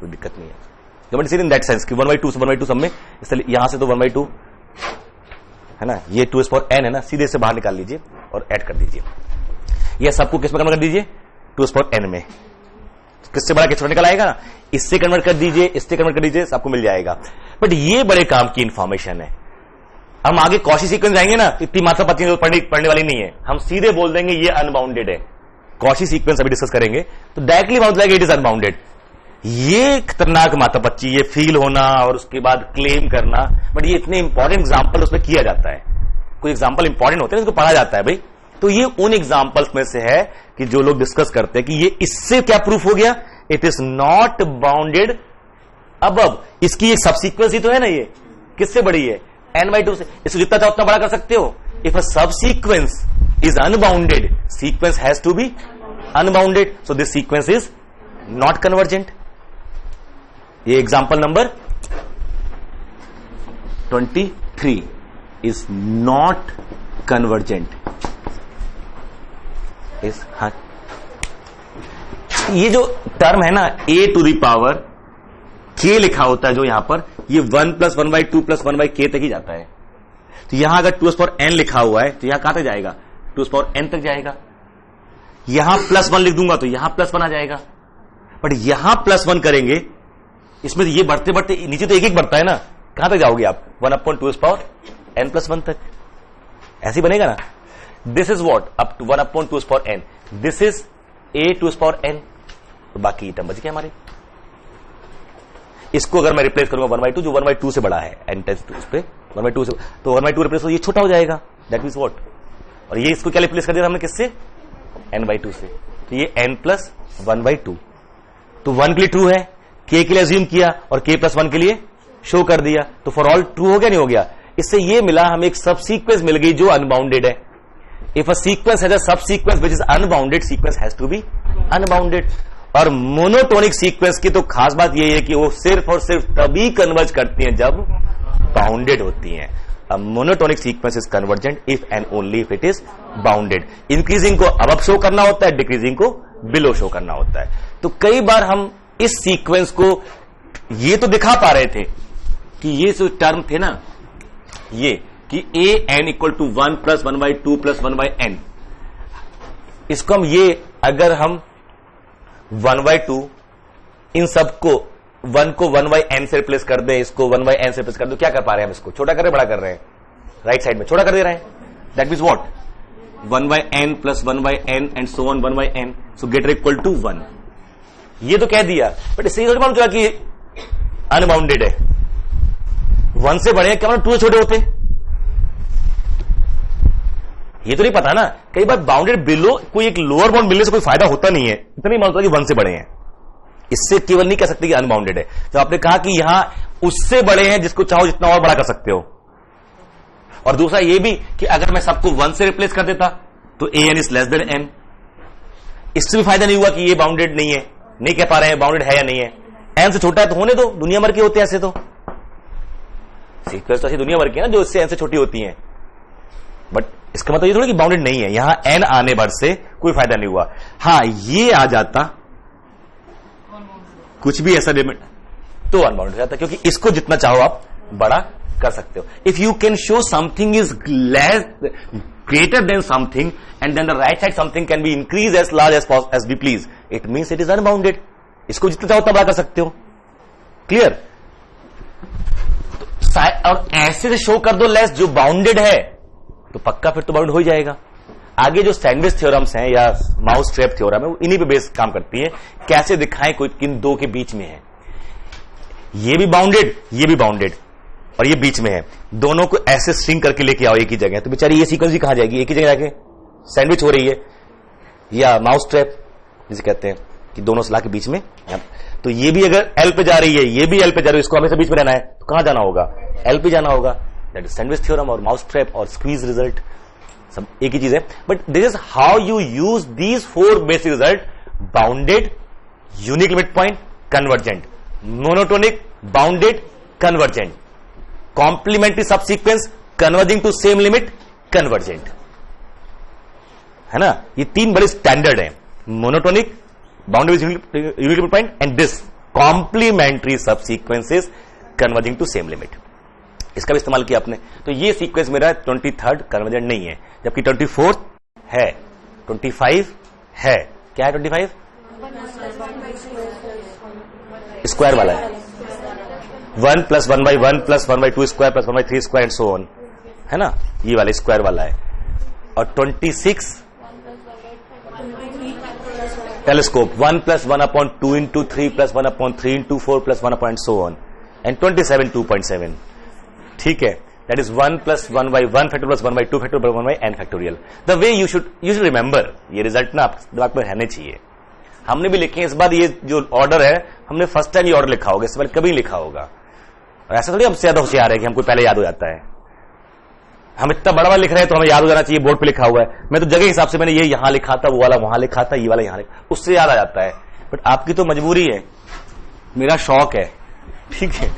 S1: कोई दिक्कत नहीं है। Geometric series in that sense कि 1/2 से 1/2 सब में, इसलिए यहां से तो 1/2 है ना, ये 2n है ना, सीधे से बाहर निकाल लीजिए और ऐड कर दीजिए। ये सबको किस में कन्वर्ट कर दीजिए, 2n में। किससे बड़ा किससे निकल आएगा ना, इससे कन्वर्ट कर दीजिए, इससे कन्वर्ट कर दीजिए, सबको मिल जाएगा। बट ये बड़े काम की इंफॉर्मेशन है। हम आगे कॉची सीक्वेंस जाएंगे ना, इतनी मात्रा पत्ती पढ़ने वाली नहीं है, हम सीधे बोल देंगे ये अनबाउंडेड है। कॉची सीक्वेंस अभी डिस्कस करेंगे तो directly bound like it is unbounded. ये खतरनाक मात्रा पच्ची, ये फील होना और उसके बाद क्लेम करना, बट ये इतने इंपॉर्टेंट एग्जाम्पल उसमें किया जाता है। कोई एग्जाम्पल इंपॉर्टेंट होते हैं इसको पढ़ा जाता है भाई। तो ये उन एग्जाम्पल्स में से है कि जो लोग डिस्कस करते हैं कि ये इससे क्या प्रूफ हो गया, it is not bounded above. इसकी एक सबसीक्वेंस ही तो है ना, ये किससे बड़ी है, n/2 से। इसको जितना चाहो उतना बड़ा कर सकते हो। If a subsequence is unbounded, sequence has to be unbounded, so this sequence is not convergent. ये example number 23 is not convergent. हाँ, ये जो टर्म है ना a to the power k लिखा होता है जो यहां पर, ये 1 + 1/2 + 1/k तक ही जाता है। तो यहां अगर 2n लिखा हुआ है तो यहां कहां तक जाएगा, 2n तक जाएगा। यहां +1 लिख दूंगा तो यहां +1 आ जाएगा। बट यहां +1 करेंगे, इसमें ये बढ़ते बढ़ते नीचे तो एक एक बढ़ता है ना, कहां तक जाओगे आप, 1/2n+1 तक। ऐसे बनेगा ना। This is what, up to 1/2n, this is a2n। तो बाकी टर्म बच गया हमारे। इसको अगर मैं रिप्लेस करूंगा 1/2, जो 1/2 से बड़ा है, n टेंस टू उस पे 1/2 से, तो 1/2 रिप्लेस हो, ये छोटा हो जाएगा, दैट मींस व्हाट। और ये इसको क्या रिप्लेस कर दिया हमने, किससे, n/2 से। तो ये n + 1/2, तो 1 के लिए ट्रू है, k के लिए अज्यूम किया और k + 1 के लिए शो कर दिया, तो फॉर ऑल ट्रू हो गया, नहीं हो गया। इससे ये मिला हमें एक सब सीक्वेंस मिल गई जो अनबाउंडेड है। If a sequence has a subsequence which is unbounded, sequence has to be unbounded. और मोनोटोनिक सीक्वेंस की तो खास बात यही है कि वो सिर्फ और सिर्फ तभी कन्वर्ज करती हैं जब बाउंडेड होती हैं। A monotonic sequence is convergent if and only if it is bounded. Increasing को above शो करना होता है, डिक्रीजिंग को below शो करना होता है। तो कई बार हम इस सीक्वेंस को ये तो दिखा पा रहे थे कि ये जो टर्म थे ना, ये कि an = 1 + 1/2 + 1/n, इसको हम ये अगर हम 1/2 इन सबको 1 को 1/n से रिप्लेस कर दे, इसको 1/n से रिप्लेस कर दो, क्या कर पा रहे हैं हम, इसको छोटा कर रहे हैं, बड़ा कर रहे हैं, राइट साइड में छोटा कर दे रहे हैं। That means what, 1/n + 1/n and so on 1/n, so greater equal to 1। ये तो कह दिया, बट इससे ये मालूम चला कि अनबाउंडेड है। 1 से बड़े हैं, क्या मतलब 2 से छोटे होते, ये तो नहीं पता ना। कई बार बाउंडेड बिलो कोई एक लोअर बाउंड मिलने से कोई फायदा होता नहीं है, इतना नहीं मालूम कि 1 से बड़े हैं। इससे केवल नहीं कह सकते कि अनबाउंडेड है। तो आपने कहा कि यहां उससे बड़े हैं जिसको चाहो जितना और बड़ा कर सकते हो। और दूसरा ये भी कि अगर मैं सबको 1 से रिप्लेस कर देता तो an is less than n, इससे भी फायदा नहीं हुआ कि ये बाउंडेड नहीं है, नहीं कह पा रहे हैं बाउंडेड है या नहीं है। n से छोटा है तो होने दो, दुनिया भर के होते हैं ऐसे, तो सीक्वेंस तो ऐसी दुनिया भर की है ना जो इससे n से छोटी होती हैं। बट इसका मतलब ये थोड़ा कि बाउंडेड नहीं है, यहां n आने भर से कोई फायदा नहीं हुआ। हां, ये आ जाता कुछ भी ऐसा लिमिट तो अनबाउंडेड हो जाता, क्योंकि इसको जितना चाहो आप बड़ा कर सकते हो। If you can show something is less greater than something and then the right side something can be increase as large as we please, it means it is unbounded. इसको जितना चाहो उतना बड़ा कर सकते हो। क्लियर? और ऐसे से शो कर दो लेस जो बाउंडेड है, तो पक्का फिर तो बाउंड हो ही जाएगा। आगे जो सैंडविच थ्योरम्स हैं या माउस ट्रैप थ्योरम है, वो इन्हीं पे बेस काम करती है, कैसे दिखाएं कोई किन दो के बीच में है। ये भी बाउंडेड, ये भी बाउंडेड, और ये बीच में है, दोनों को ऐसे स्ट्रिंग करके लेके आओ एक ही जगह, तो बेचारी ये सीक्वेंस भी कहां जाएगी, एक ही जगह जाके सैंडविच हो रही है। या माउस ट्रैप जिसे कहते हैं कि दोनों सलाह के बीच में, तो ये भी अगर एल पे जा रही है, ये भी एल पे जा रही है, इसको हमेशा बीच में रहना है, तो कहां जाना होगा, एल पे जाना होगा। दैट इज सैंडविच थ्योरम और माउस ट्रैप और स्क्वीज रिजल्ट, सब एक ही चीज है। But this is how you use these 4 basic result: bounded, unique limit point, convergent, monotonic, bounded, convergent, complementary subsequence, converging to same limit, convergent. है ना, ये तीन बड़े स्टैंडर्ड है, monotonic, bounded with unit point and this complementary subsequences converging to same limit. इसका भी इस्तेमाल किया आपने। तो ये सीक्वेंस मेरा 23rd कन्वर्जेंट नहीं है, जबकि 24th है, 25 है। क्या है 25? स्क्वायर वाला है, 1 + 1/1 + 1/2 square + 1/3 square and so on, है ना, ये वाला स्क्वायर वाला है। और 26 telescope, 1 + 1/2 × 3 + 1/3 × 4 + 1 and so on, and 27 2.7। ठीक है, that is 1 + 1/1 factor + 1/2 factor + 1/n factorial। the way you should remember, ये रिजल्ट ना आप दिमाग में रहने चाहिए। हमने भी लिखे हैं इस बार, ये जो ऑर्डर है हमने फर्स्ट टाइम ये ऑर्डर लिखा होगा, इससे पहले कभी नहीं लिखा होगा। और ऐसा थोड़ी हमसे ज्यादा होशियार है कि हमको पहले याद हो जाता है। हम इतना बड़ा बड़ा लिख रहे हैं तो हमें याद हो जाना चाहिए, बोर्ड पे लिखा हुआ है। मैं तो जगह हिसाब से मैंने ये यहां लिखा था, वो वाला वहां लिखा था, ये वाला यहां लिखा, उससे याद आ जाता है। बट आपकी तो मजबूरी है, मेरा शौक है, ठीक है,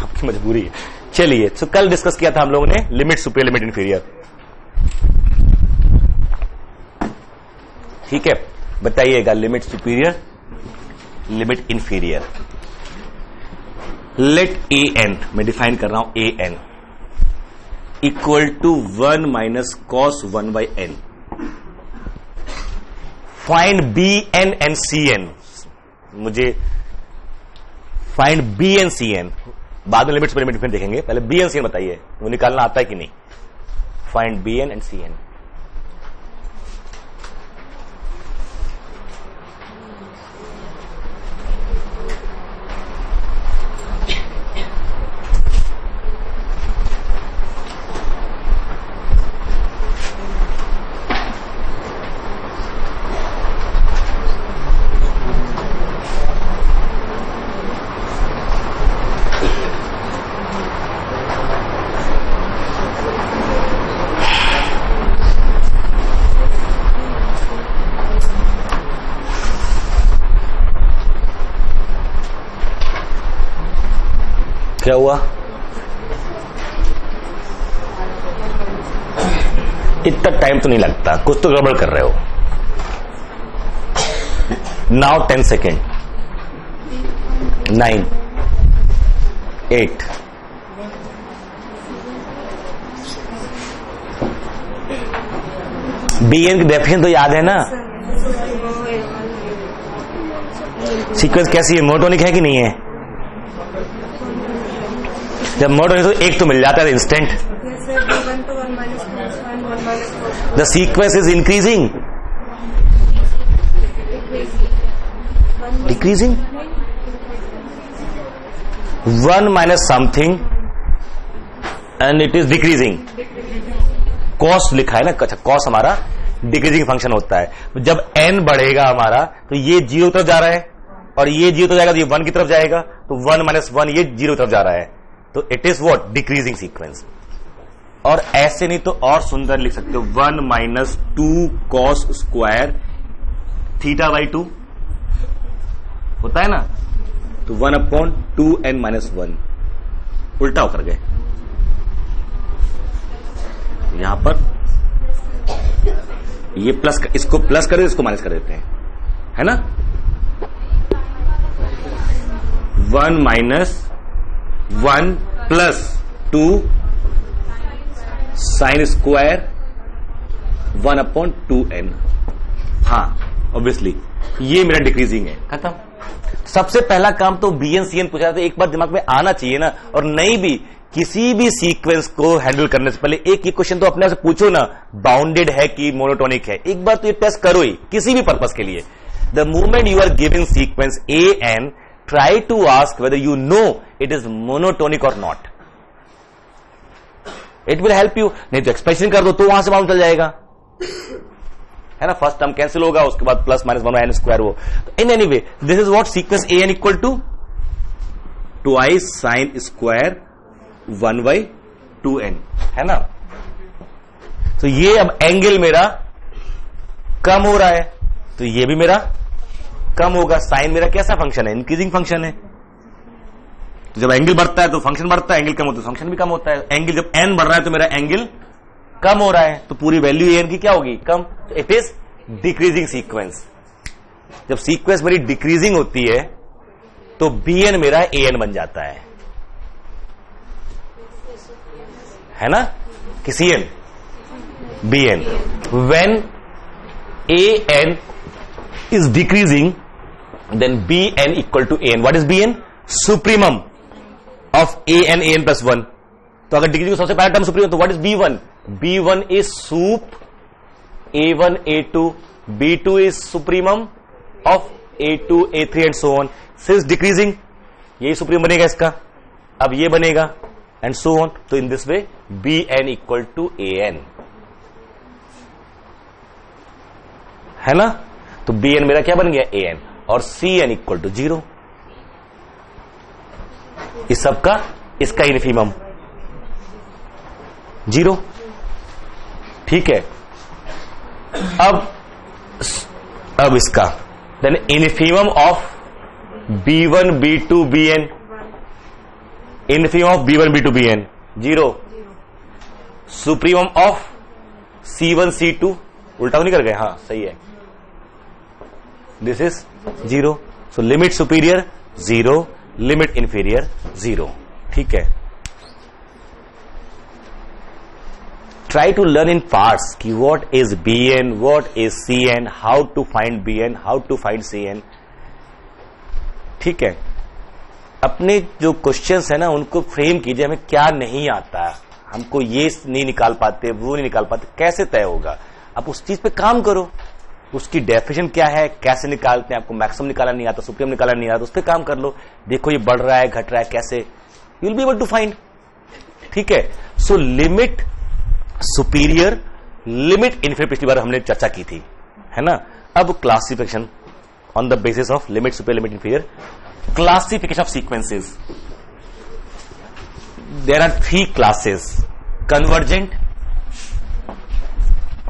S1: आपकी मजबूरी है। चलिए, तो कल डिस्कस किया था हम लोगों ने लिमिट सुपीरियर, लिमिट इंफीरियर। ठीक है, बताइएगा limit superior, limit inferior. Let a n, मैं डिफाइन कर रहा हूं, a n equal to 1 - cos 1/n। Find b n and c n, मुझे find b n c n, बाद में लिमिट्स पर लिमिट फिर देखेंगे, पहले बी एन सी एन बताइए, वो निकालना आता है कि नहीं। Find b n and c n. क्या हुआ? इतना टाइम तो नहीं लगता, कुछ तो गड़बड़ कर रहे हो। नाउ 10 सेकेंड, 9 8 बी एन की डेफिनेशन तो याद है ना? सीक्वेंस कैसी है, मोनोटोनिक है कि नहीं है? जब मोनोटोनिक तो एक तो मिल जाता है instant. The sequence is increasing, decreasing, 1 - something and it is decreasing. Cos लिखा है ना, अच्छा, कॉस हमारा डिक्रीजिंग फंक्शन होता है। जब n बढ़ेगा हमारा तो ये 0 तरफ जा रहा है, और ये 0 तरफ जाएगा तो ये 1 की तरफ जाएगा, तो 1 - 1 ये 0 तरफ जा रहा है, तो it is what, decreasing sequence. और ऐसे नहीं तो और सुंदर लिख सकते हो, 1 - 2 cos स्क्वायर θ/2 होता है ना, तो 1/2n - 1 उल्टा होकर गए। यहां पर ये प्लस, इसको प्लस कर देते, इसको माइनस कर देते हैं, है ना। 1 - 1 + 2 sin स्क्वायर 1/2n। हाँ, ऑब्वियसली ये मेरा डिक्रीजिंग है, खत्म। सबसे पहला काम तो BN-CN पूछा था, एक बार दिमाग में आना चाहिए ना। और नहीं भी किसी भी सीक्वेंस को हैंडल करने से पहले एक ये क्वेश्चन तो अपने आप से पूछो ना, बाउंडेड है कि मोनोटोनिक है। एक बार तो ये टेस्ट करो ही, किसी भी पर्पस के लिए। The moment you are giving sequence AN, try to ask whether you know it is monotonic or not. It will help you. नहीं तो एक्सप्रेशन कर दो तो वहां से मालूम चल जाएगा, है ना। फर्स्ट टर्म कैंसिल होगा, उसके बाद +-1/n² वो। In any way this is what sequence AN equal to 2i sin square 1/2n, है ना। तो ये अब एंगल मेरा कम हो रहा है, तो ये भी मेरा कम होगा। साइन मेरा कैसा फंक्शन है, इंक्रीजिंग फंक्शन है। तो जब एंगल बढ़ता है तो फंक्शन बढ़ता है, एंगल कम होता है तो फंक्शन भी कम होता है। एंगल जब n बढ़ रहा है तो मेरा एंगल कम हो रहा है तो पूरी वैल्यू an की क्या होगी, कम. It is decreasing sequence. जब सीक्वेंस मेरी डिक्रीजिंग होती है तो bn मेरा an बन जाता है ना, कि cn bn. when an is decreasing then bn equal to an. what is bn? supremum of an plus 1. तो अगर डिक्रीजिंग सबसे पहला टर्म सुप्रीमम, तो what is b1? b1 is soup a1 a2, b2 is supremum of a2 a3 and so on. Since decreasing यही supremum बनेगा इसका, अब ये बनेगा and so on. तो in this way bn equal to an है ना. तो bn मेरा क्या बन गया, an, और cn equal to 0. इस सब का इसका इन्फीमम 0. ठीक है. अब इसका then infimum of b1 b2 bn, infimum of b1 b2 bn 0. Supremum of c1 c2, उल्टा तो नहीं कर गए, हाँ सही है, this is 0. So limit superior 0, limit inferior 0. ठीक है. Try to learn in parts कि what is bn, what is cn, how to find bn, how to find cn. ठीक है. अपने जो क्वेश्चंस है ना उनको फ्रेम कीजिए, हमें क्या नहीं आता, हमको ये नहीं निकाल पाते, वो नहीं निकाल पाते, कैसे तय होगा. आप उस चीज पे काम करो, उसकी डेफिनेशन क्या है, कैसे निकालते हैं. आपको मैक्सिमम निकालना नहीं आता, सुप्रीम निकालना नहीं आता, उस पर काम कर लो. देखो ये बढ़ रहा है घट रहा है कैसे, you will be able to find. ठीक है. So limit superior, limit inferior पिछली बार हमने चर्चा की थी, है ना. अब classification on the basis of limit superior limit inferior. Classification of sequences. There are 3 classes. Convergent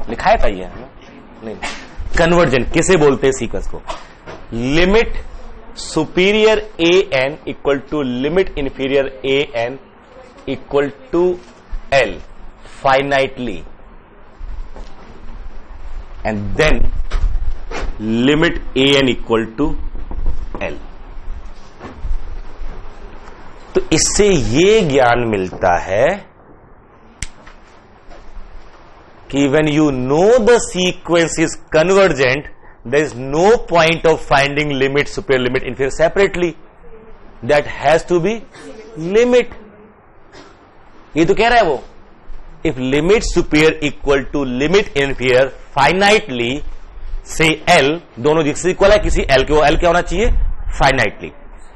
S1: लिखा था ये, नहीं. कन्वर्जेंट किसे बोलते हैं सीक्वेंस को? Limit superior a n equal to limit inferior a n equal to L finitely, and then limit an equal to l. तो इससे ये ज्ञान मिलता है कि when you know the sequence is convergent, there is no point of finding limit superior limit inferior separately. That has to be limit. ये तो कह रहा है वो, if limit superior equal to limit inferior finitely, say L, दोनों जिससे equal है किसी L के, वो L क्या होना चाहिए, finitely.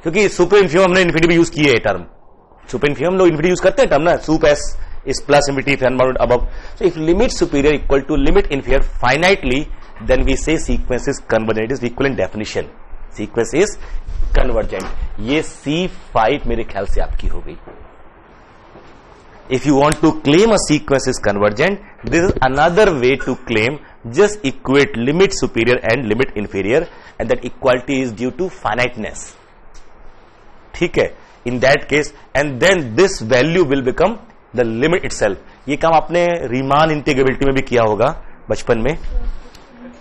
S1: क्योंकि सुपर इन्फीरियर हमने इन्फिनिटी भी यूज किए है टर्म. सुपर इन्फीरियर हम लोग इन्फिनिटी यूज करते हैं टर्म ना, सुप S is plus infinity fan bounded above. So if limit superior equal to limit inferior finitely, then we say sequence is convergent. It is equivalent definition. Sequence is convergent. ये C5 मेरे ख्याल से आपकी हो गई. If you want to claim a sequence is convergent, this is another way to claim. Just equate limit superior and limit inferior, and that equality is due to finiteness. ठीक है. In that case, and then this value will become the limit itself. ये काम आपने Riemann integrability में भी किया होगा बचपन में.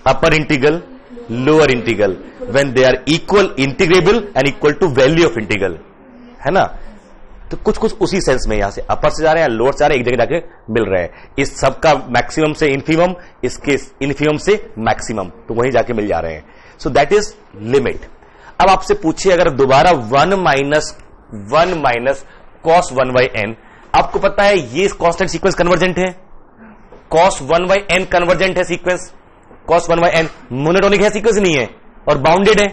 S1: Upper integral, lower integral, when they are equal integrable and equal to value of integral, है ना. तो कुछ कुछ उसी सेंस में यहां से अपर से जा रहे हैं, लोअर से जा रहे हैं, एक जगह जाके मिल रहे हैं. इस सब का मैक्सिमम से इन्फीमम, इसके इन्फीमम से मैक्सिमम, तो वहीं जाके मिल जा रहे हैं. So that is limit. अब आपसे पूछिए अगर दोबारा 1 माइनस कॉस 1 बाई एन, आपको पता है ये कांस्टेंट सीक्वेंस कन्वर्जेंट है. कॉस 1 बाई एन कन्वर्जेंट है sequence. Cos 1 by n monotonic है सीक्वेंस नहीं है और बाउंडेड है,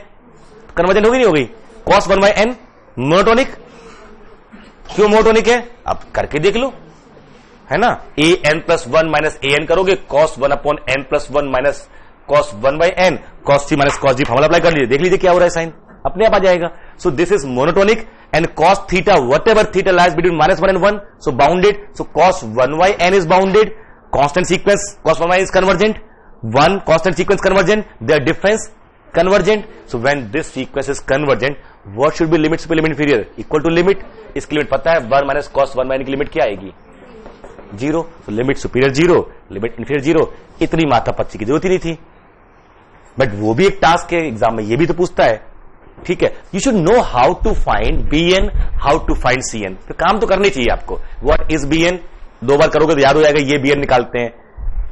S1: कन्वर्जेंट होगी नहीं होगी. कॉस 1 बाई एन मोनोटोनिक, क्यों मोनोटोनिक है आप करके देख लो, है ना. A n plus 1 minus a n करोगे, cos 1 upon n plus 1 minus cos 1 by n, cos c minus cos g formula apply कर लीजिए, देख लीजिए क्या हो रहा है, साइन अपने आप आ जाएगा. So this is monotonic and cos theta, whatever theta lies between -1 and 1, so bounded. So cos 1 by n is bounded. Constant sequence cos 1 by n is convergent. One constant sequence convergent. Their difference convergent. So when this sequence is convergent, what should be limit superior limit inferior? Equal to limit. इसकी limit पता है 1 minus cos 1 by n की limit क्या आएगी, zero, तो limit superior zero, limit inferior zero, इतनी माथापच्ची की जरूरत ही नहीं थी। बट वो भी एक टास्क है, एग्जाम में ये भी तो पूछता है, ठीक है। You should know how to find bn, how to find cn। तो काम तो करनी चाहिए आपको। व्हाट इज bn, 2 बार करोगे तो याद हो जाएगा, ये bn निकालते हैं।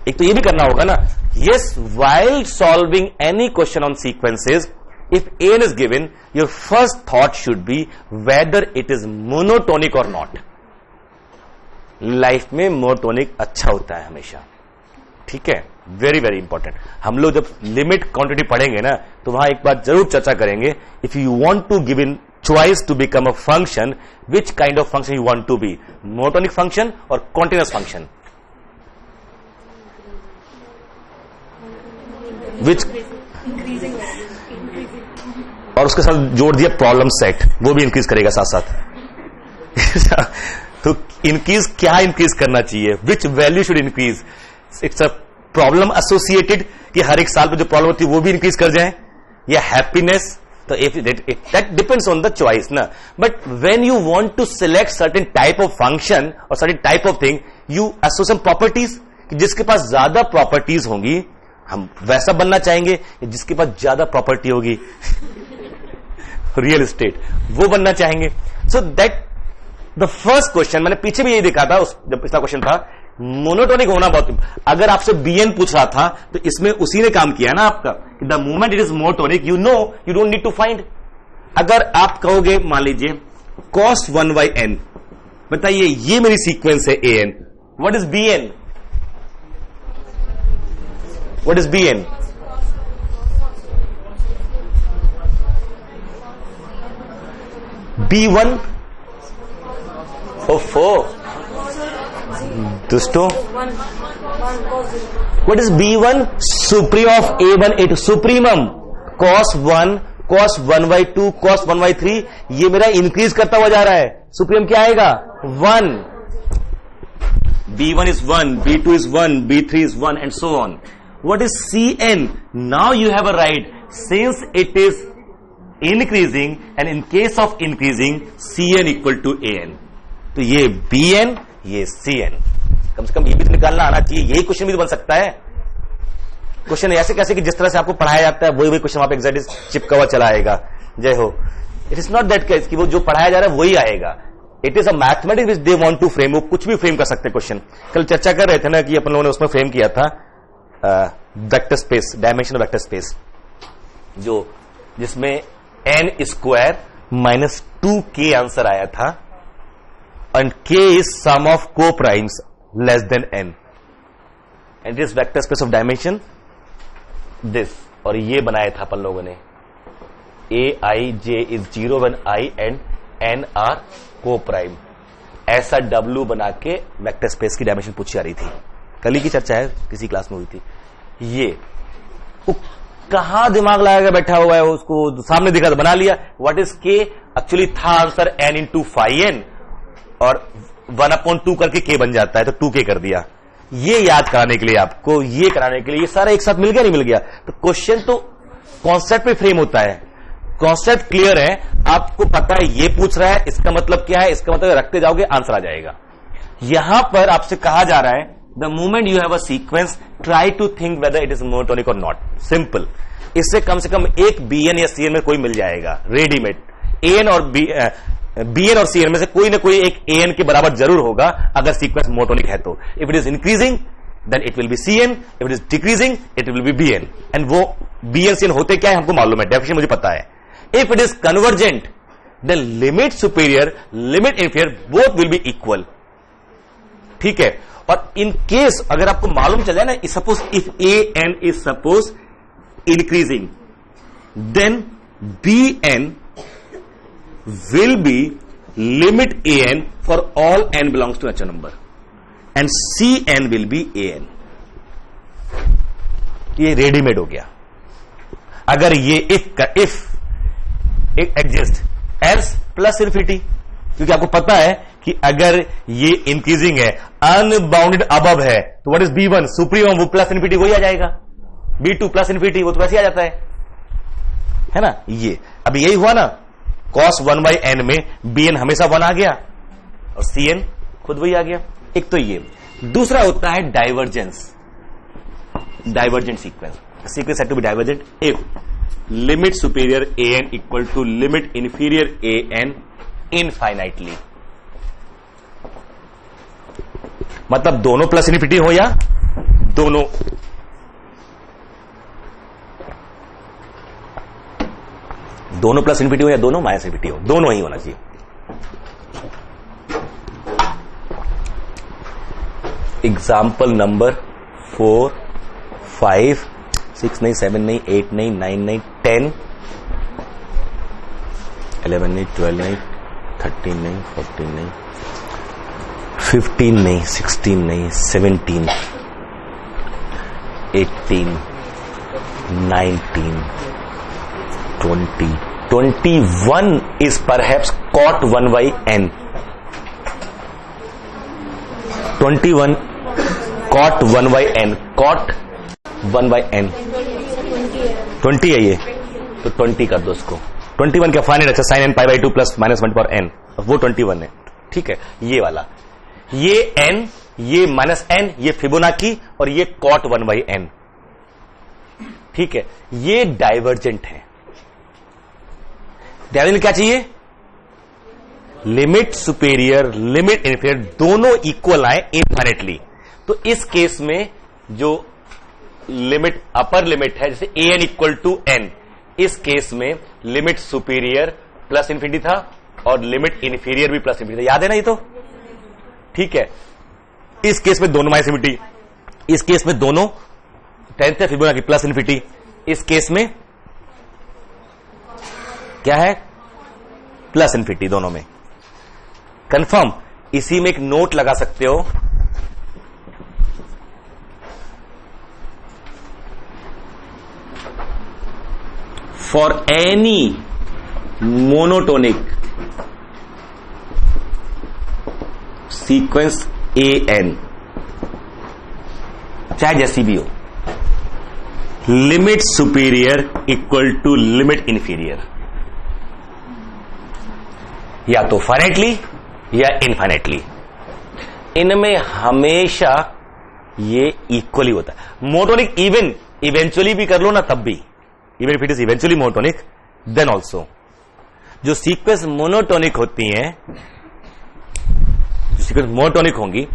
S1: एक तो ये भी करना होगा ना, yes, while solving any question on sequences, if an is given, your first thought should be whether it is monotonic or not। Life में मोनोटोनिक अच्छा होता है हमेशा, ठीक है, वेरी वेरी इंपॉर्टेंट। हम लोग जब लिमिट क्वांटिटी पढ़ेंगे ना, तो वहां एक बात जरूर चर्चा करेंगे, if you want to give in choice to become a function, which kind of function you want to be, monotonic function और कॉन्टिन्यूअस फंक्शन, विच, और उसके साथ जोड़ दिया प्रॉब्लम सेट, वो भी इंक्रीज करेगा साथ साथ। तो इंक्रीज क्या इंक्रीज करना चाहिए, which value should increase, it's a problem associated, कि हर एक साल पे जो प्रॉब्लम होती है वो भी इंक्रीज कर जाए, या हैप्पीनेस, तो if that depends on the choice ना। But when you want to select certain type of function और certain type of thing, you associate properties, कि जिसके पास ज्यादा प्रॉपर्टीज होंगी हम वैसा बनना चाहेंगे, जिसके पास ज्यादा प्रॉपर्टी होगी रियल एस्टेट, वो बनना चाहेंगे। So that the first question, मैंने पीछे भी यही देखा था, जब पिछला क्वेश्चन था, मोनोटोनिक होना बहुत, अगर आपसे bn पूछ रहा था तो इसमें उसी ने काम किया ना आपका, the moment it is monotonic, you know, you don't need to find. अगर आप कहोगे, मान लीजिए cos 1/n, बताइए ये मेरी सीक्वेंस है an, what is bn, what is bn, b1, ओफो दोस्तों, what is b1, supreme of a1 a2, supremum cos 1, cos 1/2, cos 1/3, ये मेरा इंक्रीज करता हुआ जा रहा है, सुप्रीम क्या आएगा 1, b1 is 1, b2 is 1, b3 is 1 and so on। what is cn, now you have a right, since it is increasing and in case of increasing cn equal to an, तो ये bn, ये cn, कम से कम ये भी तो निकालना आना चाहिए। यही क्वेश्चन भी तो बन सकता है। क्वेश्चन ऐसे कैसे कि जिस तरह से आपको पढ़ाया जाता है वही क्वेश्चन वहां पे एग्जैक्टली चिपका हुआ चला आएगा। जय हो। It is not that case कि वो जो पढ़ाया जा रहा है वही आएगा। It is a mathematics which they want to frame, वो कुछ भी फ्रेम कर सकते क्वेश्चन। कल चर्चा कर रहे थे ना कि अपन लोगों ने उसमें फ्रेम किया था vector space, dimension vector space, जो जिसमें n² - 2k आंसर आया था, and k is sum of co-primes less than n, and it is vector space of dimension this, और ये बनाया था अपन लोगों ने aij is 0 when I and n are co-prime, ऐसा w बना के वेक्टर स्पेस की डायमेंशन पूछी जा रही थी। कल ही की चर्चा है, किसी क्लास में हुई थी। ये कहां दिमाग लगाकर बैठा हुआ है, उसको सामने दिखा तो बना लिया। व्हाट इज के, एक्चुअली था आंसर n × φn, और 1/2 करके k बन जाता है, तो 2k कर दिया। ये याद कराने के लिए आपको, ये कराने के लिए, ये सारा एक साथ मिल गया नहीं मिल गया। तो क्वेश्चन तो कॉन्सेप्ट पे फ्रेम होता है, कॉन्सेप्ट क्लियर है, आपको पता है ये पूछ रहा है, इसका मतलब क्या है, इसका मतलब रखते जाओगे आंसर आ जाएगा। यहां पर आपसे कहा जा रहा है the moment you have a sequence, try to think whether it is monotonic और नॉट। सिंपल, इससे कम से कम एक bn या cn में कोई मिल जाएगा रेडीमेड। an और bn और cn में से कोई ना कोई एक an के बराबर जरूर होगा अगर सीक्वेंस मोनोटोनिक है तो। If it is increasing then it will be cn, if it is decreasing it will be bn, and वो bn cn होते क्या है हमको मालूम है, डेफिनेशन मुझे पता है। If it is convergent then limit superior limit inferior both will be equal, ठीक है। और इन केस अगर आपको मालूम चल जाए ना, suppose if an is suppose increasing, then bn will be limit an for all n belongs to natural number and cn will be an। ये रेडीमेड हो गया। अगर ये if exist else plus infinity, क्योंकि आपको पता है कि अगर ये इंक्रीजिंग है, अनबाउंडेड अबव है, तो व्हाट इज b1 सुप्रीमम, वो प्लस इन्फिनिटी वही आ जाएगा, b2 प्लस इन्फिनिटी वो तो वैसे आ जाता है ना। ये अभी यही हुआ ना, cos 1/n में bn हमेशा 1 आ गया और cn खुद वही आ गया। एक तो ये, दूसरा होता है divergence, divergent sequence sequence had to be divergent if limit superior a n equal to limit inferior a n infinitely, मतलब दोनों प्लस इन्फिनिटी हो या दोनों प्लस इन्फिनिटी हो या दोनों माइनस इन्फिनिटी हो, दोनों ही होना चाहिए। एग्जाम्पल नंबर 4, 5, 6 नहीं, 7 नहीं, 8 नहीं, 9 नहीं, 10, 11 नहीं, 12 नहीं, 13 नहीं, 14 नहीं, 15 नहीं, 16 नहीं, 17, 18, 19, 20, 21 is perhaps cot 1 by n. 21 cot 1 by n, cot 1 by n 20 है ये, तो 20 कर दो उसको। 21 क्या फाइनल अच्छा sine n pi by 2 plus minus 1 power n, वो 21 है। ठीक है, ये वाला, ये n, ये माइनस n, ये फिबोनाची और ये कॉट 1 बाई n। ठीक है, ये डाइवर्जेंट है। डाइवर्जेंट क्या चाहिए? लिमिट सुपेरियर लिमिट इंफीरियर दोनों इक्वल आए इनफाइनेटली। तो इस केस में जो लिमिट अपर लिमिट है जैसे ए एन इक्वल टू एन, इस केस में लिमिट सुपेरियर प्लस इंफिनिटी था और लिमिट इंफीरियर भी प्लस इंफिनिटी था, याद है ना ये तो? ठीक है, इस केस में दोनों माइनस इंफिनिटी, इस केस में दोनों 10th फिबोनाची प्लस इंफिनिटी, इस केस में क्या है? प्लस इंफिनिटी दोनों में। कंफर्म, इसी में एक नोट लगा सकते हो, for any monotonic sequence a n, चाहे जैसी भी हो, limit superior equal to limit inferior, या तो फाइनाइटली या इनफाइनाइटली, इनमें हमेशा ये इक्वली होता है। मोनोटोनिक इवन इवेंचुअली भी कर लो ना, तब भी, even if it is eventually monotonic then also. जो सीक्वेंस मोनोटोनिक होती हैं, जो सीक्वेंस मोनोटोनिक होंगी,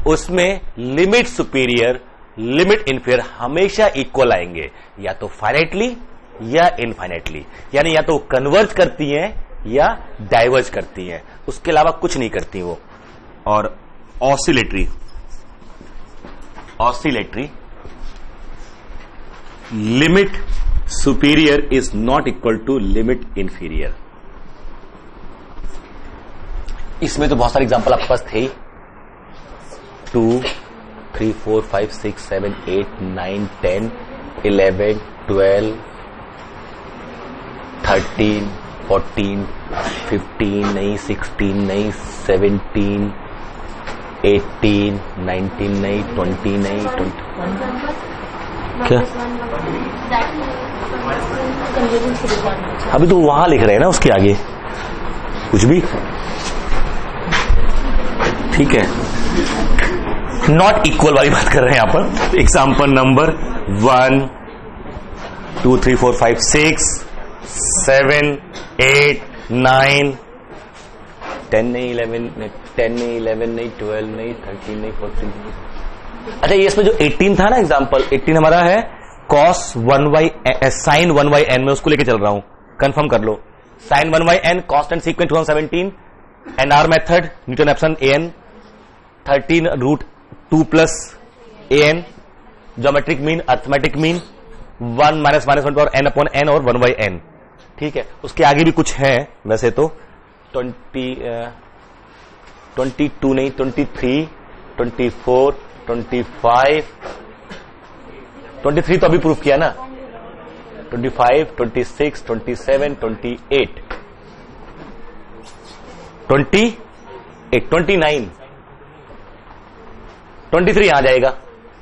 S1: उसमें लिमिट सुपीरियर लिमिट इंफीरियर हमेशा इक्वल आएंगे, या तो फाइनाइटली या इनफाइनाइटली, यानी या तो कन्वर्ज करती हैं या डाइवर्ज करती हैं, उसके अलावा कुछ नहीं करती वो। और oscillatory limit superior is not equal to limit inferior. इसमें तो बहुत सारे एग्जांपल आपके पास थे ही, 2, 3, 4, 5, 6, 7, 8, 9, 10, 11, 12, 13, 14, 15 नहीं, 16 नहीं, 17, 18, 19 नहीं, 20 नहीं, 20 क्या? अभी तो वहां लिख रहे हैं ना, उसके आगे कुछ भी। ठीक है, नॉट इक्वल वाली बात कर रहे हैं यहां पर। एग्जाम्पल नंबर 1, 2, 3, 4, 5, 6, 7, 8, 9, 10 नहीं, 11 नहीं, 12 नहीं, 13 नहीं, 14 नहीं। अच्छा, ये इसमें जो 18 था ना एग्जाम्पल, 18 हमारा है cos 1 by sin 1 by n, में उसको लेके चल रहा हूं, कंफर्म कर लो। sin 1 by n constant sequence 2017, NR method, Newton एप्सन an, 13 root 2 plus an, geometric mean, arithmetic mean, 1 minus minus 1 power n upon n और 1 by n। ठीक है, उसके आगे भी कुछ है वैसे तो, 22 नहीं, 23, 24, 25, 23 तो अभी प्रूफ किया ना, 25, 26, 27, 28, 28, 29, 23 यहां जाएगा।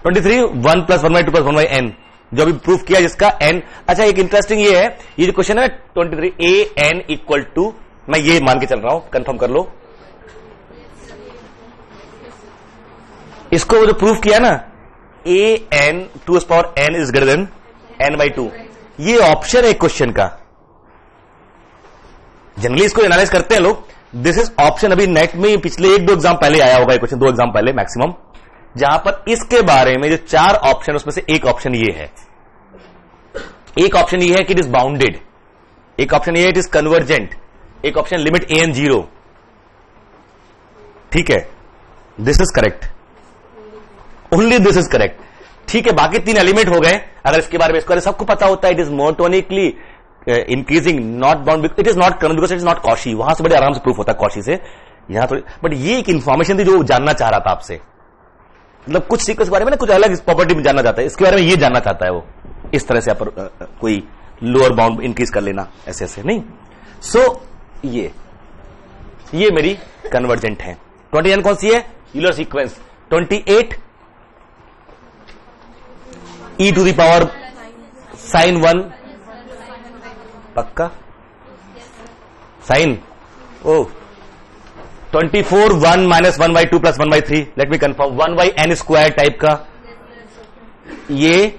S1: 23 1 plus 1 by 2 plus 1 by n, जो अभी प्रूफ किया जिसका n। अच्छा, एक इंटरेस्टिंग ये है, ये जो क्वेश्चन है 23 a n इक्वल टू, मैं ये मान के चल रहा हूं, कंफर्म कर लो, इसको जो प्रूफ किया ना, a n to the power n is greater than n by two, ये ऑप्शन है क्वेश्चन का। जनरली इसको एनालाइज करते हैं लोग, दिस इज ऑप्शन। अभी नेट में पिछले 1-2 एग्जाम पहले आया होगा क्वेश्चन, 2 एग्जाम पहले मैक्सिमम, जहां पर इसके बारे में जो 4 ऑप्शन उसमें से एक ऑप्शन ये है। एक ऑप्शन ये है कि इट इज बाउंडेड, एक ऑप्शन ये है इट इज कन्वर्जेंट, एक ऑप्शन लिमिट ए एन 0। ठीक है, this is correct, only this is correct. ठीक है, बाकी 3 एलिमेंट हो गए। अगर इसके बारे में इसको सबको पता होता है, it is monotonically increasing, not bound, it is not convergent because it is not Cauchy. वहां से बड़े आराम से प्रूफ होता है कॉशी से, यहां तो। बट ये एक इंफॉर्मेशन थी जो जानना चाह रहा था आपसे, मतलब कुछ सीक्वेंस के बारे में ना कुछ अलग प्रॉपर्टी में जानना चाहता है, इसके बारे में ये जानना चाहता है वो, इस तरह से कोई लोअर बाउंड इंक्रीज कर लेना, ऐसे ऐसे नहीं। सो ये मेरी कन्वर्जेंट है। 29 कौन सी है? Euler sequence. 28 e to the power sine 1, पक्का साइन। ओ 24 1 minus 1/2 plus 1/3, let me confirm, 1/n square type का, ये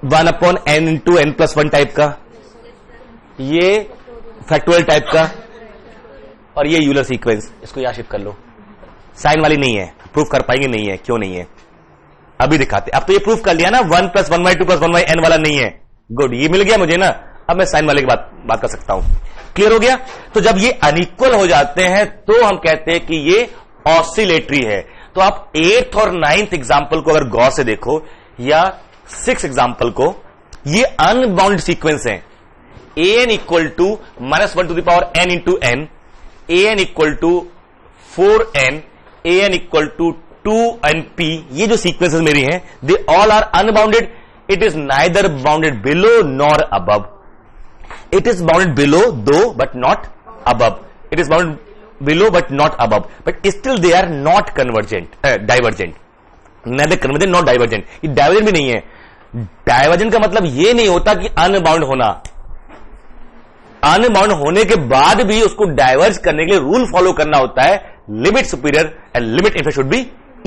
S1: 1/n into n plus 1 type का, ये फैक्टोरियल टाइप का, और ये यूलर सीक्वेंस। इसको यहां शिफ्ट कर लो। साइन वाली नहीं है, प्रूफ कर पाएंगे नहीं है, क्यों नहीं है अभी दिखाते। अब तो ये प्रूफ कर लिया ना, 1 प्लस 1/2 प्लस 1/n वाला नहीं है। गुड, ये मिल गया मुझे ना, अब मैं साइन वाले की बात कर सकता हूं। क्लियर हो गया? तो जब ये अनइक्वल हो जाते हैं तो हम कहते हैं कि ये ऑसिलेटरी है। तो आप 8th और 9th एग्जाम्पल को अगर गौर से देखो, या 6th एग्जाम्पल को, ये अनबाउंड सीक्वेंस है। A n equal to -1 to the power n into n, a n equal to 4n, a n equal to 2np, ये जो सीक्वेंसेस मेरी हैं, they all are unbounded. It is neither bounded below nor above. It is bounded below though but not above. It is bounded below but not above. But still they are not convergent, divergent. Neither convergent nor divergent. ये divergent भी नहीं है। Divergent का मतलब ये नहीं होता कि unbound होना। Unbound होने के बाद भी उसको diverge करने के लिए रूल फॉलो करना होता है, limit superior and limit inferior should be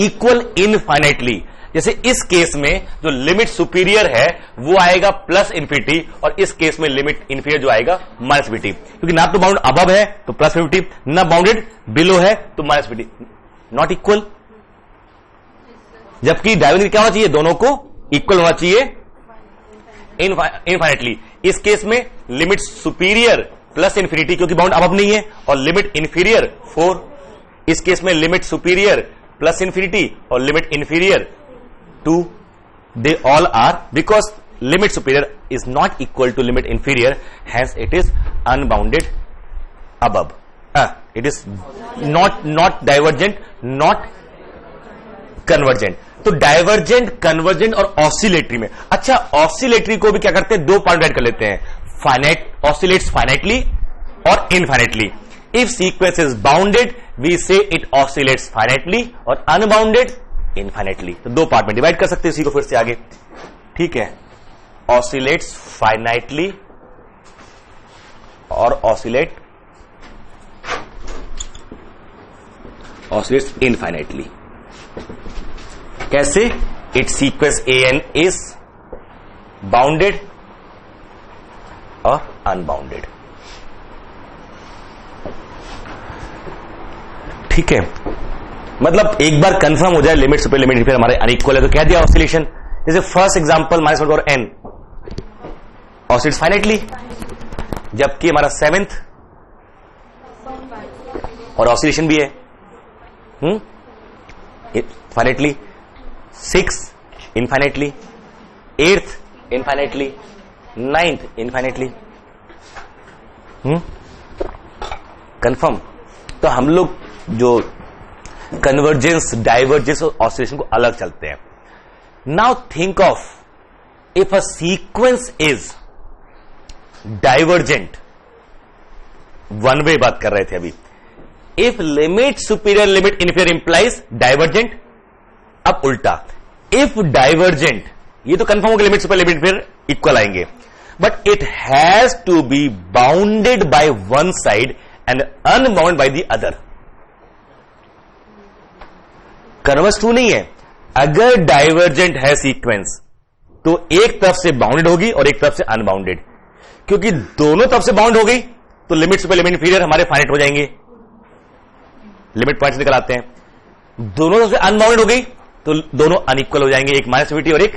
S1: equal infinitely. जैसे इस केस में जो लिमिट सुपीरियर है वो आएगा प्लस इंफिनिटी, और इस केस में लिमिट इंफीरियर जो आएगा माइनस इंफिनिटी, क्योंकि ना तो बाउंड अबव है तो प्लस इंफिनिटी, ना बाउंडेड बिलो है तो माइनस इंफिनिटी, नॉट इक्वल। जबकि डायवर्जेंस क्या होना चाहिए? दोनों को इक्वल होना चाहिए इनफाइनेटली। इस केस में लिमिट सुपीरियर प्लस इंफिनिटी, क्योंकि बाउंड अबव नहीं है, और लिमिट इंफीरियर 4। इस केस में लिमिट सुपीरियर प्लस इंफिनिटी और limit inferior 2, they all are, because limit superior is not equal to limit inferior, hence it is unbounded above. It is not divergent, not convergent. तो divergent, convergent और oscillatory में, अच्छा oscillatory को भी क्या करते हैं? 2 पार्ट डिवाइड कर लेते हैं, फाइनाइट, ऑसिलेट्स फाइनाइटली और infinitely. If sequence is bounded we say it oscillates finitely, और अनबाउंडेड इनफाइनेटली। तो 2 पार्ट में डिवाइड कर सकते हैं इसी को फिर से आगे। ठीक है, ऑसिलेट्स फाइनाइटली और ऑसिलेट्स इनफाइनाइटली। कैसे? It sequence a n is bounded और अनबाउंडेड। ठीक है, मतलब एक बार कंफर्म हो जाए लिमिट सुपर लिमिट फिर हमारे अनइक्वल है तो कह दिया ऑसिलेशन। जैसे फर्स्ट एग्जांपल -1 और n ऑसिलेट्स फाइनाइटली, जबकि हमारा 7th और ऑसिलेशन भी है finitely, 6 infinitely, 8th infinitely, 9th infinitely. Confirm. तो हम लोग जो कन्वर्जेंस, डाइवर्जेंस और ऑसिलेशन को अलग चलते हैं। Now think of if a sequence is divergent, one way बात कर रहे थे अभी। If limit superior limit inferior implies divergent, अब उल्टा, इफ डाइवर्जेंट, ये तो कंफर्म होगा limit superior limit inferior equal आएंगे, but it has to be bounded by one side and unbound by the other. Converse true नहीं है, अगर divergent है सीक्वेंस तो एक तरफ से बाउंडेड होगी और एक तरफ से अनबाउंडेड, क्योंकि दोनों तरफ से बाउंड हो गई तो लिमिट सुपर लिमिट इंफीरियर हमारे फाइनाइट हो जाएंगे, लिमिट पॉइंट्स निकल आते हैं। दोनों तरफ से अनबाउंडेड हो गई तो दोनों अनइक्वल हो जाएंगे, एक माइनस इंफिनिटी और एक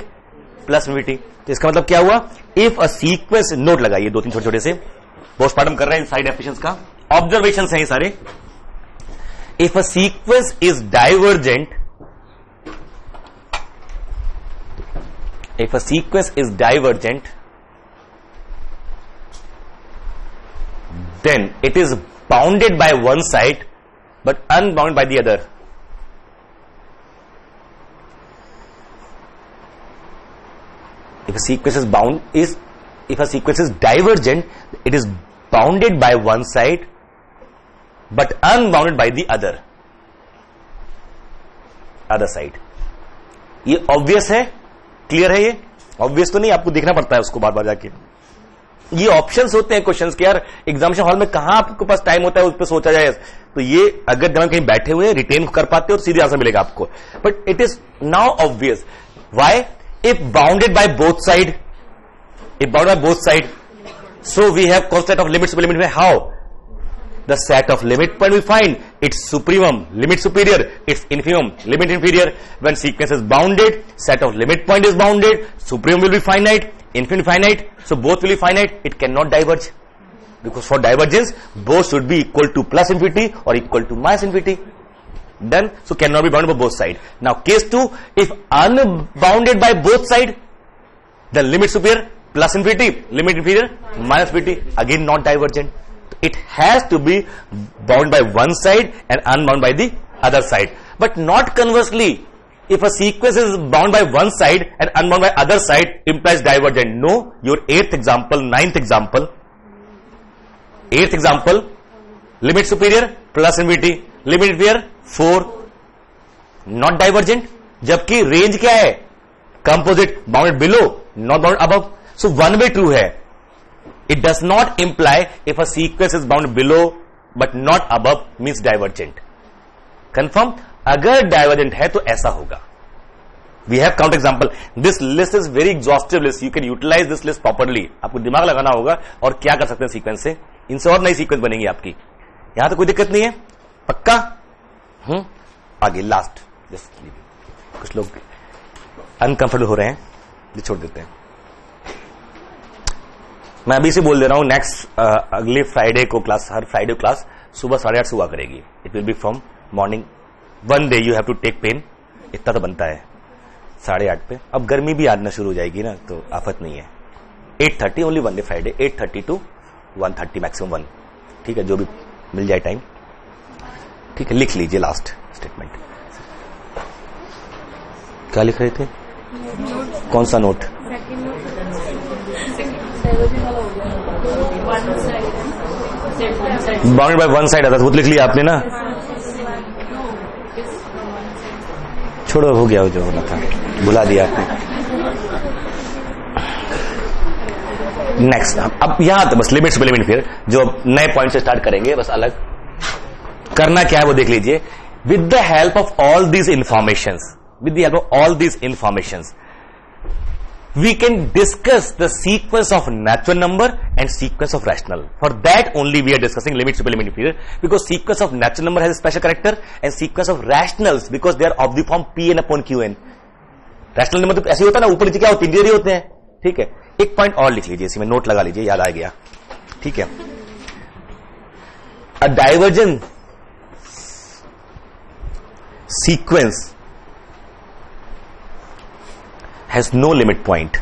S1: प्लस इंफिनिटी। तो इसका मतलब क्या हुआ, इफ अ सीक्वेंस, नोट लगाइए दो तीन छोटे छोटे से, पोस्टमार्टम कर रहे हैं साइड डेफिनेशंस का, ऑब्जर्वेशन है ये सारे। If a sequence is divergent, if a sequence is divergent, then it is bounded by one side but unbounded by the other. If a sequence is divergent, it is bounded by one side but unbounded by the other side. ये obvious है, clear है, ये obvious तो नहीं, आपको देखना पड़ता है उसको बार बार जाके। ये ऑप्शंस होते हैं क्वेश्चंस के, यार एग्जामिनेशन हॉल में कहां आपके पास टाइम होता है उस पर सोचा जाए। तो ये अगर जब कहीं बैठे हुए रिटेन कर पाते हो तो सीधे आंसर मिलेगा आपको, but it is now obvious. Why? If bounded by both side, so we have concept of limit super limit में how the set of limit point we find its supremum limit superior, its infimum limit inferior. When sequence is bounded, set of limit point is bounded, supremum will be finite, infimum finite, so both will be finite. It cannot diverge, because for divergence both should be equal to plus infinity or equal to minus infinity. Done. So cannot be bounded by both sides. Now case 2, if unbounded by both sides, the limit superior plus infinity, limit inferior minus infinity, again not divergent. It has to be bound by one side and unbound by the other side, but not conversely. If a sequence is bound by one side and unbound by other side, implies divergent. No. Your eighth example, limit superior plus infinity, limit inferior 4, not divergent. जबकि range क्या है, composite, bounded below, not bounded above. So one way true है. It does not imply if a sequence is bound below but not above means divergent. Confirm? अगर divergent है तो ऐसा होगा. We have count example. This list is very exhaustive list. You can utilize this list properly. आपको दिमाग लगाना होगा और क्या कर सकते हैं सीक्वेंस से. इनसे और नई सीक्वेंस बनेगी आपकी. यहां तो कोई दिक्कत नहीं है, पक्का. आगे लास्ट. कुछ लोग अनकंफर्टेबल हो रहे हैं, ये छोड़ देते हैं. मैं अभी से बोल दे रहा हूं, नेक्स्ट अगले फ्राइडे को क्लास, हर फ्राइडे क्लास सुबह 8:30 से हुआ करेगी. It will be from morning. One day you have to take pen, इतना तो बनता है 8:30 पे. अब गर्मी भी आना शुरू हो जाएगी ना, तो आफत नहीं है. 8:30 only one day Friday, 8:30 to 1:30 maximum 1. ठीक है, जो भी मिल जाए टाइम. ठीक है, लिख लीजिए लास्ट स्टेटमेंट. क्या लिख रहे थे? कौन सा note? Bounded by one side आता था, वो लिख लिया आपने ना. छोड़ो, हो गया जो होना था, भुला दिया आपने. नेक्स्ट, अब यहां तो बस लिमिट्स लिमिट, फिर जो नए पॉइंट से स्टार्ट करेंगे, बस अलग करना क्या है वो देख लीजिए. With the help of all these informations, we can discuss the sequence of natural number and sequence of rational. For that only we are discussing limit, super limit, inferior, because sequence of natural number has a special character and sequence of rationals because they are of the form Pn upon Qn. rational number तो ऐसे होता है ना, ऊपर नीचे क्या होते हैं, इंटीरियर होते हैं. ठीक है, एक पॉइंट और लिख लीजिए, इसमें नोट लगा लीजिए, याद आ गया. ठीक है, a divergent sequence has no limit point.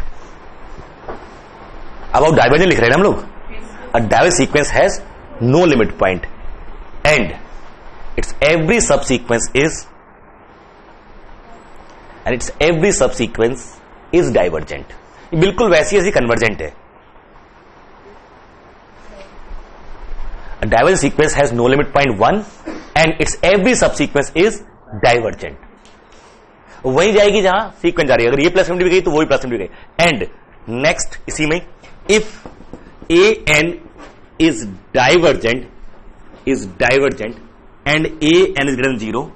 S1: अब डाइवर्जेंट लिख रहे हैं हम लोग. A divergent sequence has no limit point and its every subsequence is divergent. ये बिल्कुल वैसी ऐसी कन्वर्जेंट है. A divergent sequence has no limit point 1 and its every subsequence is divergent. वही जाएगी जहां सीक्वेंस जा रही है. अगर ये प्लस भी गई तो वो भी प्लस भी गई. एंड नेक्स्ट इसी में, if a n is divergent and a n is greater than 0,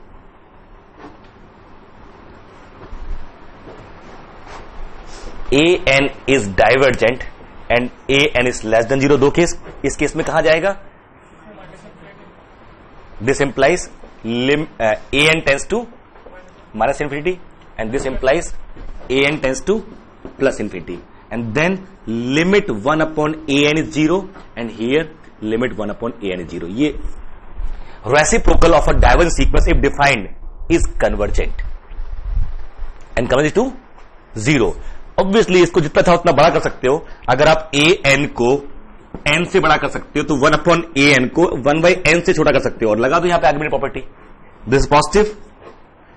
S1: a n is divergent and a n is less than 0, 2 case, इस केस में कहा जाएगा? This implies a n tends to minus infinity and this implies a n tends to plus infinity, and then limit 1 upon a n is 0 and here limit 1 upon a n is 0. ये reciprocal of a divergent sequence if defined is convergent and converge to 0. Obviously इसको जितना था उतना बड़ा कर सकते हो. अगर आप ए एन को एन से बड़ा कर सकते हो तो 1 अपॉन ए एन को 1 बाई एन से छोटा कर सकते हो. और लगा दो यहां पे argument property, this positive,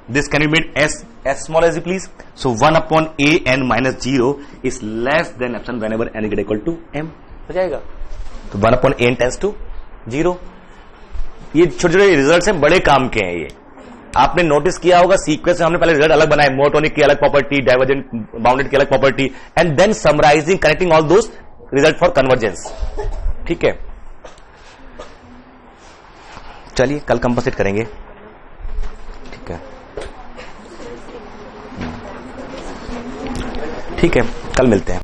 S1: this can be made as small as you please. So 1 upon a n minus 0 is less than epsilon whenever n is equal to m. हो जाएगा. तो 1 upon a n tends to 0. ये छोटे छोटे result हैं, बड़े काम के हैं ये. आपने नोटिस किया होगा सीक्वेंस में हमने पहले रिजल्ट अलग बनाए, मोनोटोनिक की अलग प्रॉपर्टी, डाइवर्जेंट बाउंडेड की अलग property, and then summarising connecting all those result for convergence. ठीक है, चलिए कल कंपोजिट करेंगे. ठीक है, ठीक है, कल मिलते हैं.